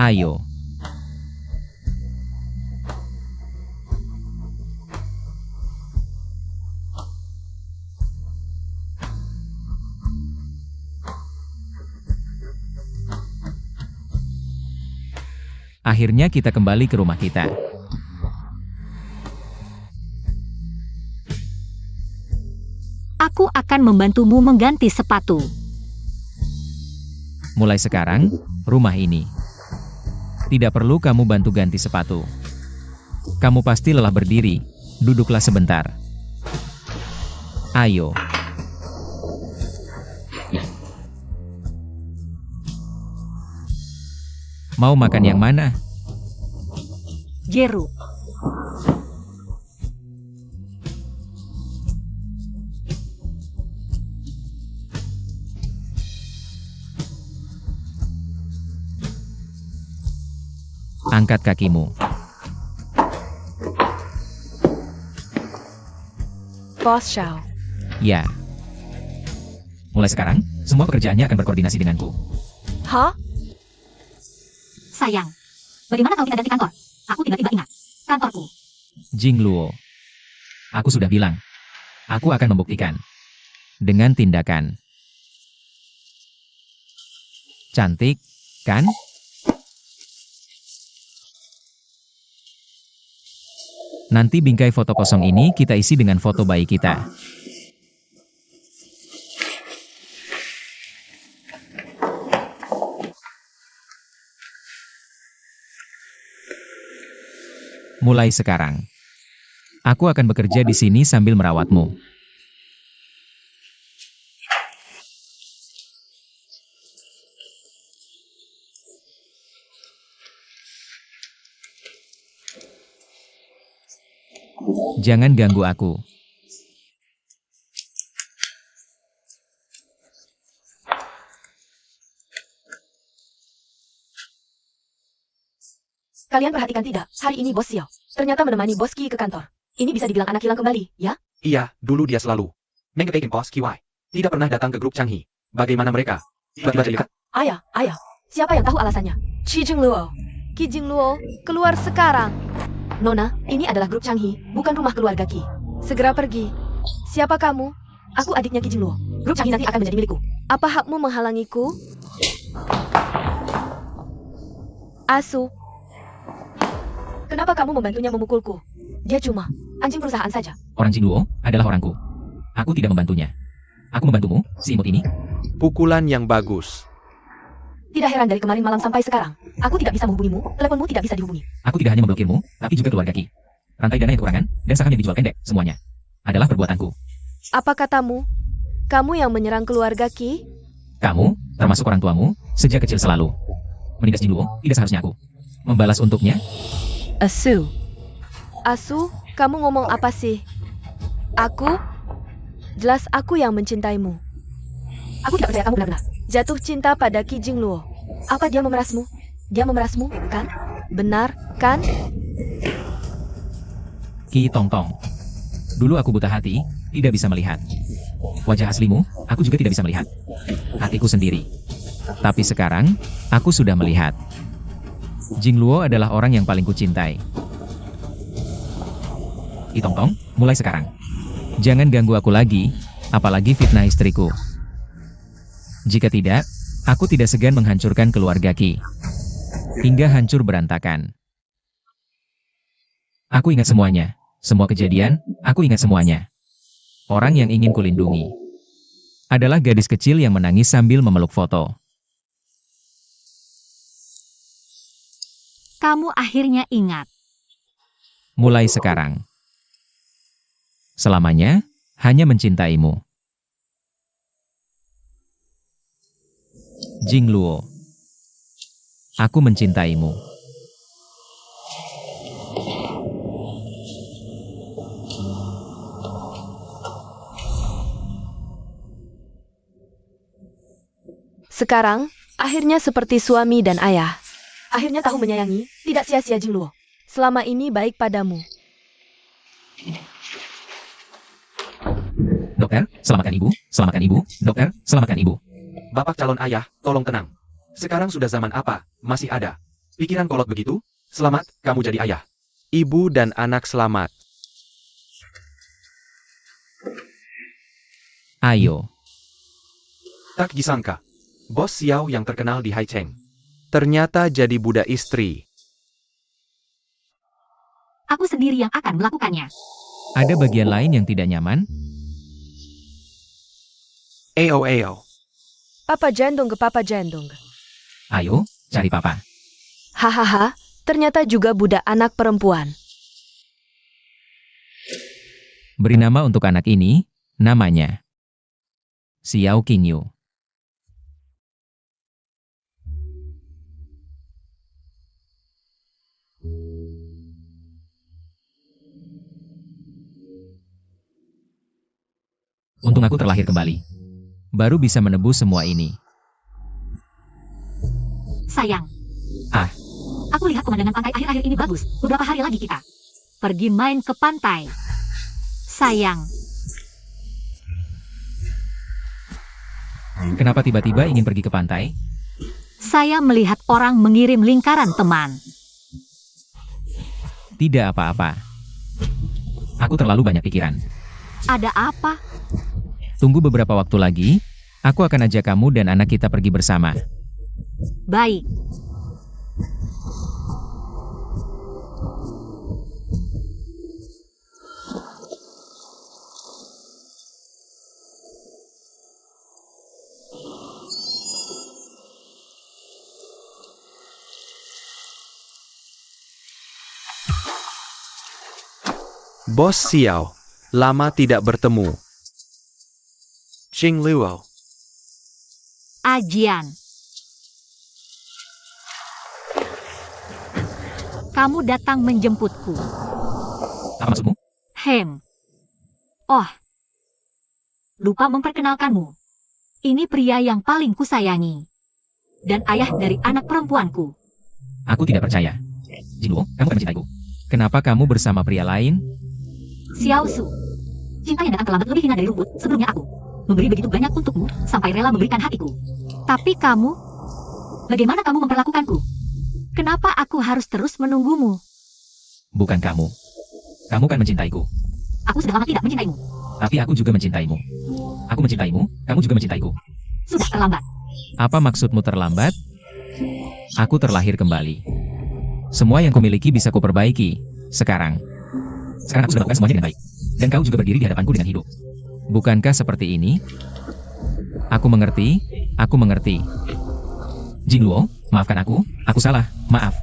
Ayo. Akhirnya kita kembali ke rumah kita. Aku akan membantumu mengganti sepatu. Mulai sekarang, rumah ini tidak perlu kamu bantu ganti sepatu. Kamu pasti lelah berdiri, duduklah sebentar. Ayo. Mau makan yang mana? Jeruk. Angkat kakimu. Bos Xiao. Ya. Mulai sekarang, semua pekerjaannya akan berkoordinasi denganku. Hah? Sayang, bagaimana kau tidak ada di kantor? Aku tiba-tiba ingat. Kantorku. Jing Luo. Aku sudah bilang. Aku akan membuktikan. Dengan tindakan. Cantik, kan? Nanti bingkai foto kosong ini kita isi dengan foto bayi kita. Mulai sekarang, aku akan bekerja di sini sambil merawatmu. Jangan ganggu aku. Kalian perhatikan tidak? Hari ini Bos Xiao ternyata menemani Bos Qi ke kantor. Ini bisa dibilang anak hilang kembali, ya? Iya, dulu dia selalu mengepekin Bos Kiwai. Tidak pernah datang ke grup Changhi. Bagaimana mereka? Tiba-tiba terlihat. Ayah, siapa yang tahu alasannya? Qi Jingluo. Qi Jingluo, keluar sekarang. Nona, ini adalah grup Changhi, bukan rumah keluarga Qi. Segera pergi. Siapa kamu? Aku adiknya Qi Jingluo. Grup Changhi nanti akan menjadi milikku. Apa hakmu menghalangiku? Asu. Kenapa kamu membantunya memukulku? Dia cuma anjing perusahaan saja. Orang Jing Luo adalah orangku. Aku tidak membantunya. Aku membantumu, si imut ini. Pukulan yang bagus. Tidak heran dari kemarin malam sampai sekarang. Aku tidak bisa menghubungimu, teleponmu tidak bisa dihubungi. Aku tidak hanya memblokirmu, tapi juga keluarga Qi. Rantai dana yang kekurangan, dan saham yang dijual pendek, semuanya adalah perbuatanku. Apa katamu? Kamu yang menyerang keluarga Qi? Kamu, termasuk orang tuamu, sejak kecil selalu menindas Jing Luo, tidak seharusnya aku membalas untuknya. Asu. Asu, kamu ngomong apa sih? Aku? Jelas aku yang mencintaimu. Aku tidak percaya kamu benar-benar jatuh cinta pada Qi Jingluo. Apa dia memerasmu? Dia memerasmu, kan? Benar, kan? Qi Tong Tong. Dulu aku buta hati, tidak bisa melihat. Wajah aslimu, aku juga tidak bisa melihat. Hatiku sendiri. Tapi sekarang, aku sudah melihat. Jing Luo adalah orang yang paling kucintai. Qi Tong Tong, mulai sekarang. Jangan ganggu aku lagi, apalagi fitnah istriku. Jika tidak, aku tidak segan menghancurkan keluarga Ki. Hingga hancur berantakan. Aku ingat semuanya. Semua kejadian, aku ingat semuanya. Orang yang ingin kulindungi adalah gadis kecil yang menangis sambil memeluk foto. Kamu akhirnya ingat. Mulai sekarang. Selamanya, hanya mencintaimu. Jingluo. Aku mencintaimu. Sekarang, akhirnya seperti suami dan ayah. Akhirnya tahu menyayangi, tidak sia-sia Jingluo. Selama ini baik padamu. Dokter, selamatkan ibu, selamatkan ibu, dokter, selamatkan ibu. Bapak calon ayah, tolong tenang. Sekarang sudah zaman apa? Masih ada pikiran kolot begitu? Selamat, kamu jadi ayah. Ibu dan anak selamat. Ayo. Tak disangka. Bos Xiao yang terkenal di Haicheng ternyata jadi budak istri. Aku sendiri yang akan melakukannya. Ada bagian lain yang tidak nyaman? Eo. Papa jandong ke Papa jandong. Ayo, cari papa. Hahaha, ternyata juga budak anak perempuan. Beri nama untuk anak ini, namanya Xiao Qingyu. Untung aku terlahir kembali. Baru bisa menebus semua ini. Sayang. Ah. Aku lihat pemandangan pantai akhir-akhir ini bagus. Beberapa hari lagi kita pergi main ke pantai. Sayang. Kenapa tiba-tiba ingin pergi ke pantai? Saya melihat orang mengirim lingkaran teman. Tidak apa-apa. Aku terlalu banyak pikiran. Ada apa? Tunggu beberapa waktu lagi, aku akan ajak kamu dan anak kita pergi bersama. Baik. Bos Xiao, lama tidak bertemu. Jingluo. Ajian. Kamu datang menjemputku. Apa maksudmu? Oh. Lupa memperkenalkanmu. Ini pria yang paling kusayangi. Dan ayah dari anak perempuanku. Aku tidak percaya. Jingluo, kamu akan mencintaiku. Kenapa kamu bersama pria lain? Xiao Su. Cinta yang datang terlambat lebih hina dari rumput. Sebelumnya aku memberi begitu banyak untukmu, sampai rela memberikan hatiku. Tapi kamu, bagaimana kamu memperlakukanku? Kenapa aku harus terus menunggumu? Bukan kamu. Kamu kan mencintaiku. Aku sudah lama tidak mencintaimu. Tapi aku juga mencintaimu. Aku mencintaimu, kamu juga mencintaiku. Sudah terlambat. Apa maksudmu terlambat? Aku terlahir kembali. Semua yang kumiliki bisa kuperbaiki. Sekarang aku sudah melakukan semuanya dengan baik. Dan kau juga berdiri di hadapanku dengan hidup. Bukankah seperti ini? Aku mengerti, aku mengerti. Jingluo, maafkan aku salah, maaf.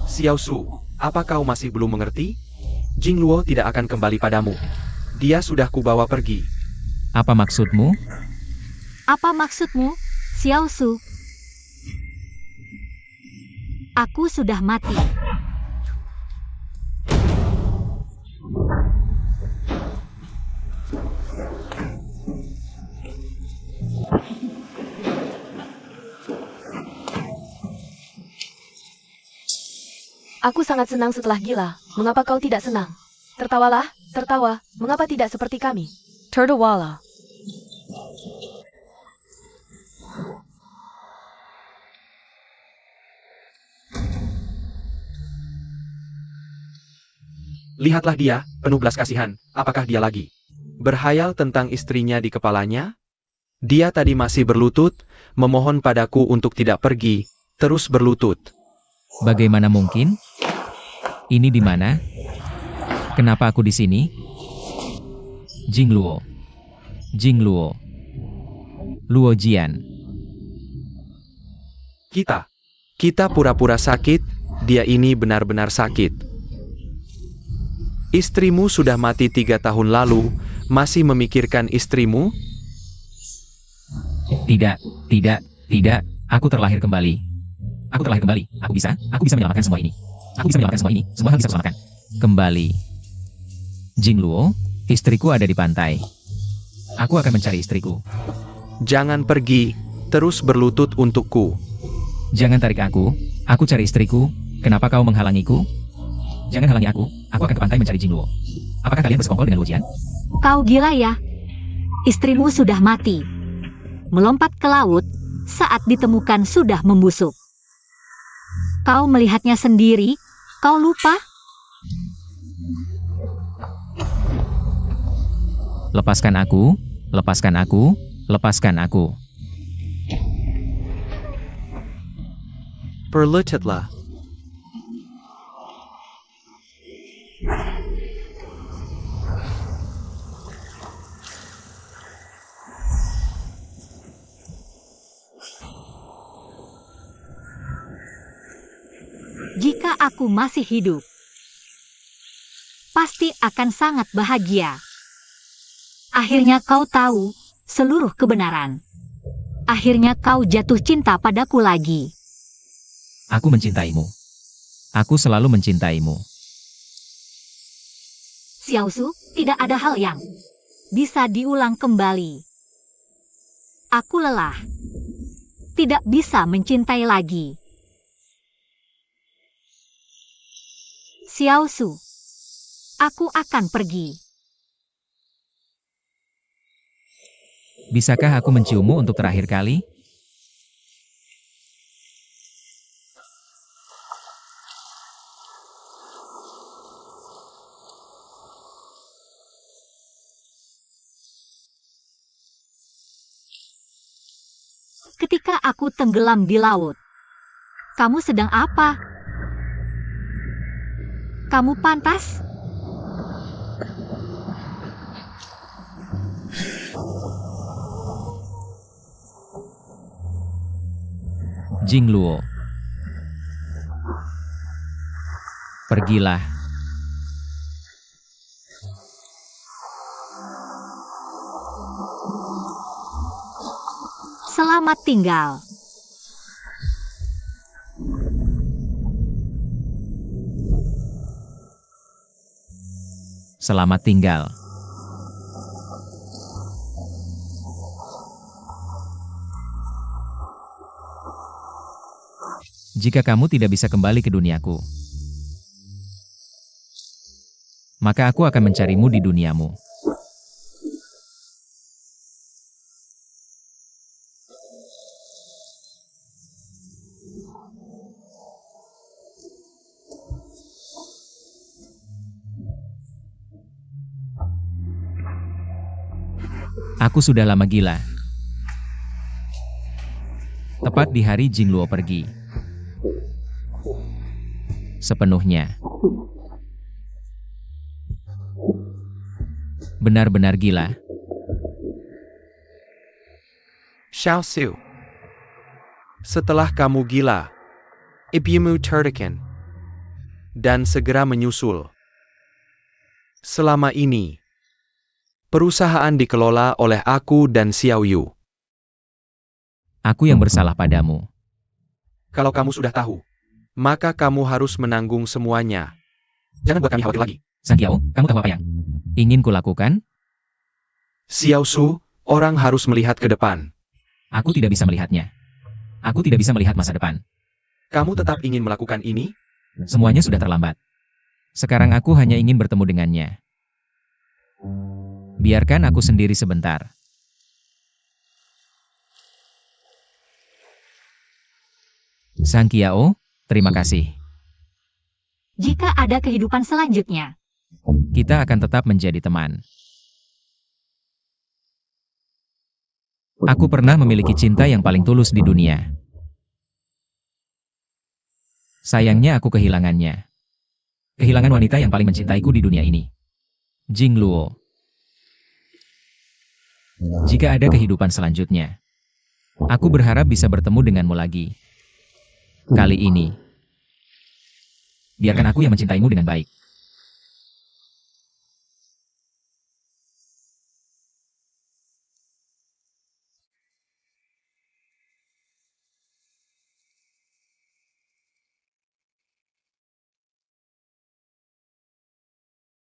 Xiao Su, apa kau masih belum mengerti? Jingluo tidak akan kembali padamu. Dia sudah kubawa pergi. Apa maksudmu? Apa maksudmu, Xiao Su? Aku sudah mati. Aku sangat senang setelah gila. Mengapa kau tidak senang? Tertawalah, tertawa. Mengapa tidak seperti kami? Terdawala. Lihatlah dia, penuh belas kasihan. Apakah dia lagi berhayal tentang istrinya di kepalanya? Dia tadi masih berlutut, memohon padaku untuk tidak pergi, terus berlutut. Bagaimana mungkin? Ini di mana? Kenapa aku di sini? Jingluo. Jingluo. Luo Jian. Kita pura-pura sakit, dia ini benar-benar sakit. Istrimu sudah mati 3 tahun lalu, masih memikirkan istrimu? Tidak. Aku terlahir kembali. Aku bisa menyelamatkan semua ini. Semua hal bisa kuselamatkan. Kembali. Jingluo, istriku ada di pantai. Aku akan mencari istriku. Jangan pergi, terus berlutut untukku. Jangan tarik aku cari istriku. Kenapa kau menghalangiku? Jangan halangi aku akan ke pantai mencari Jingluo. Apakah kalian bersekongkol dengan Luo Jian? Kau gila ya? Istrimu sudah mati. Melompat ke laut, saat ditemukan sudah membusuk. Kau melihatnya sendiri, kau lupa? Lepaskan aku. Berlututlah. Jika aku masih hidup, pasti akan sangat bahagia. Akhirnya kau tahu seluruh kebenaran. Akhirnya kau jatuh cinta padaku lagi. Aku mencintaimu. Aku selalu mencintaimu. Xiaosu, tidak ada hal yang bisa diulang kembali. Aku lelah. Tidak bisa mencintai lagi. Xiaosu, aku akan pergi. Bisakah aku menciummu untuk terakhir kali? Ketika aku tenggelam di laut, kamu sedang apa? Kamu pantas? Jingluo. Pergilah. Selamat tinggal. Selamat tinggal. Jika kamu tidak bisa kembali ke duniaku, maka aku akan mencarimu di duniamu. Aku sudah lama gila. Tepat di hari Jingluo pergi. Sepenuhnya. Benar-benar gila. Xiaosu. Setelah kamu gila, ibumu tertekan dan segera menyusul. Selama ini, perusahaan dikelola oleh aku dan Xiao Yu. Aku yang bersalah padamu. Kalau kamu sudah tahu, maka kamu harus menanggung semuanya. Jangan buat kami khawatir lagi. Sang Qiao, kamu tahu apa yang ingin kulakukan? Xiao Su, orang harus melihat ke depan. Aku tidak bisa melihatnya. Aku tidak bisa melihat masa depan. Kamu tetap ingin melakukan ini? Semuanya sudah terlambat. Sekarang aku hanya ingin bertemu dengannya. Biarkan aku sendiri sebentar. Sang Qiao, terima kasih. Jika ada kehidupan selanjutnya, Kita akan tetap menjadi teman. Aku pernah memiliki cinta yang paling tulus di dunia. Sayangnya aku kehilangannya. Kehilangan wanita yang paling mencintaiku di dunia ini. Jing Luo. Jika ada kehidupan selanjutnya, aku berharap bisa bertemu denganmu lagi. Kali ini, biarkan aku yang mencintaimu dengan baik.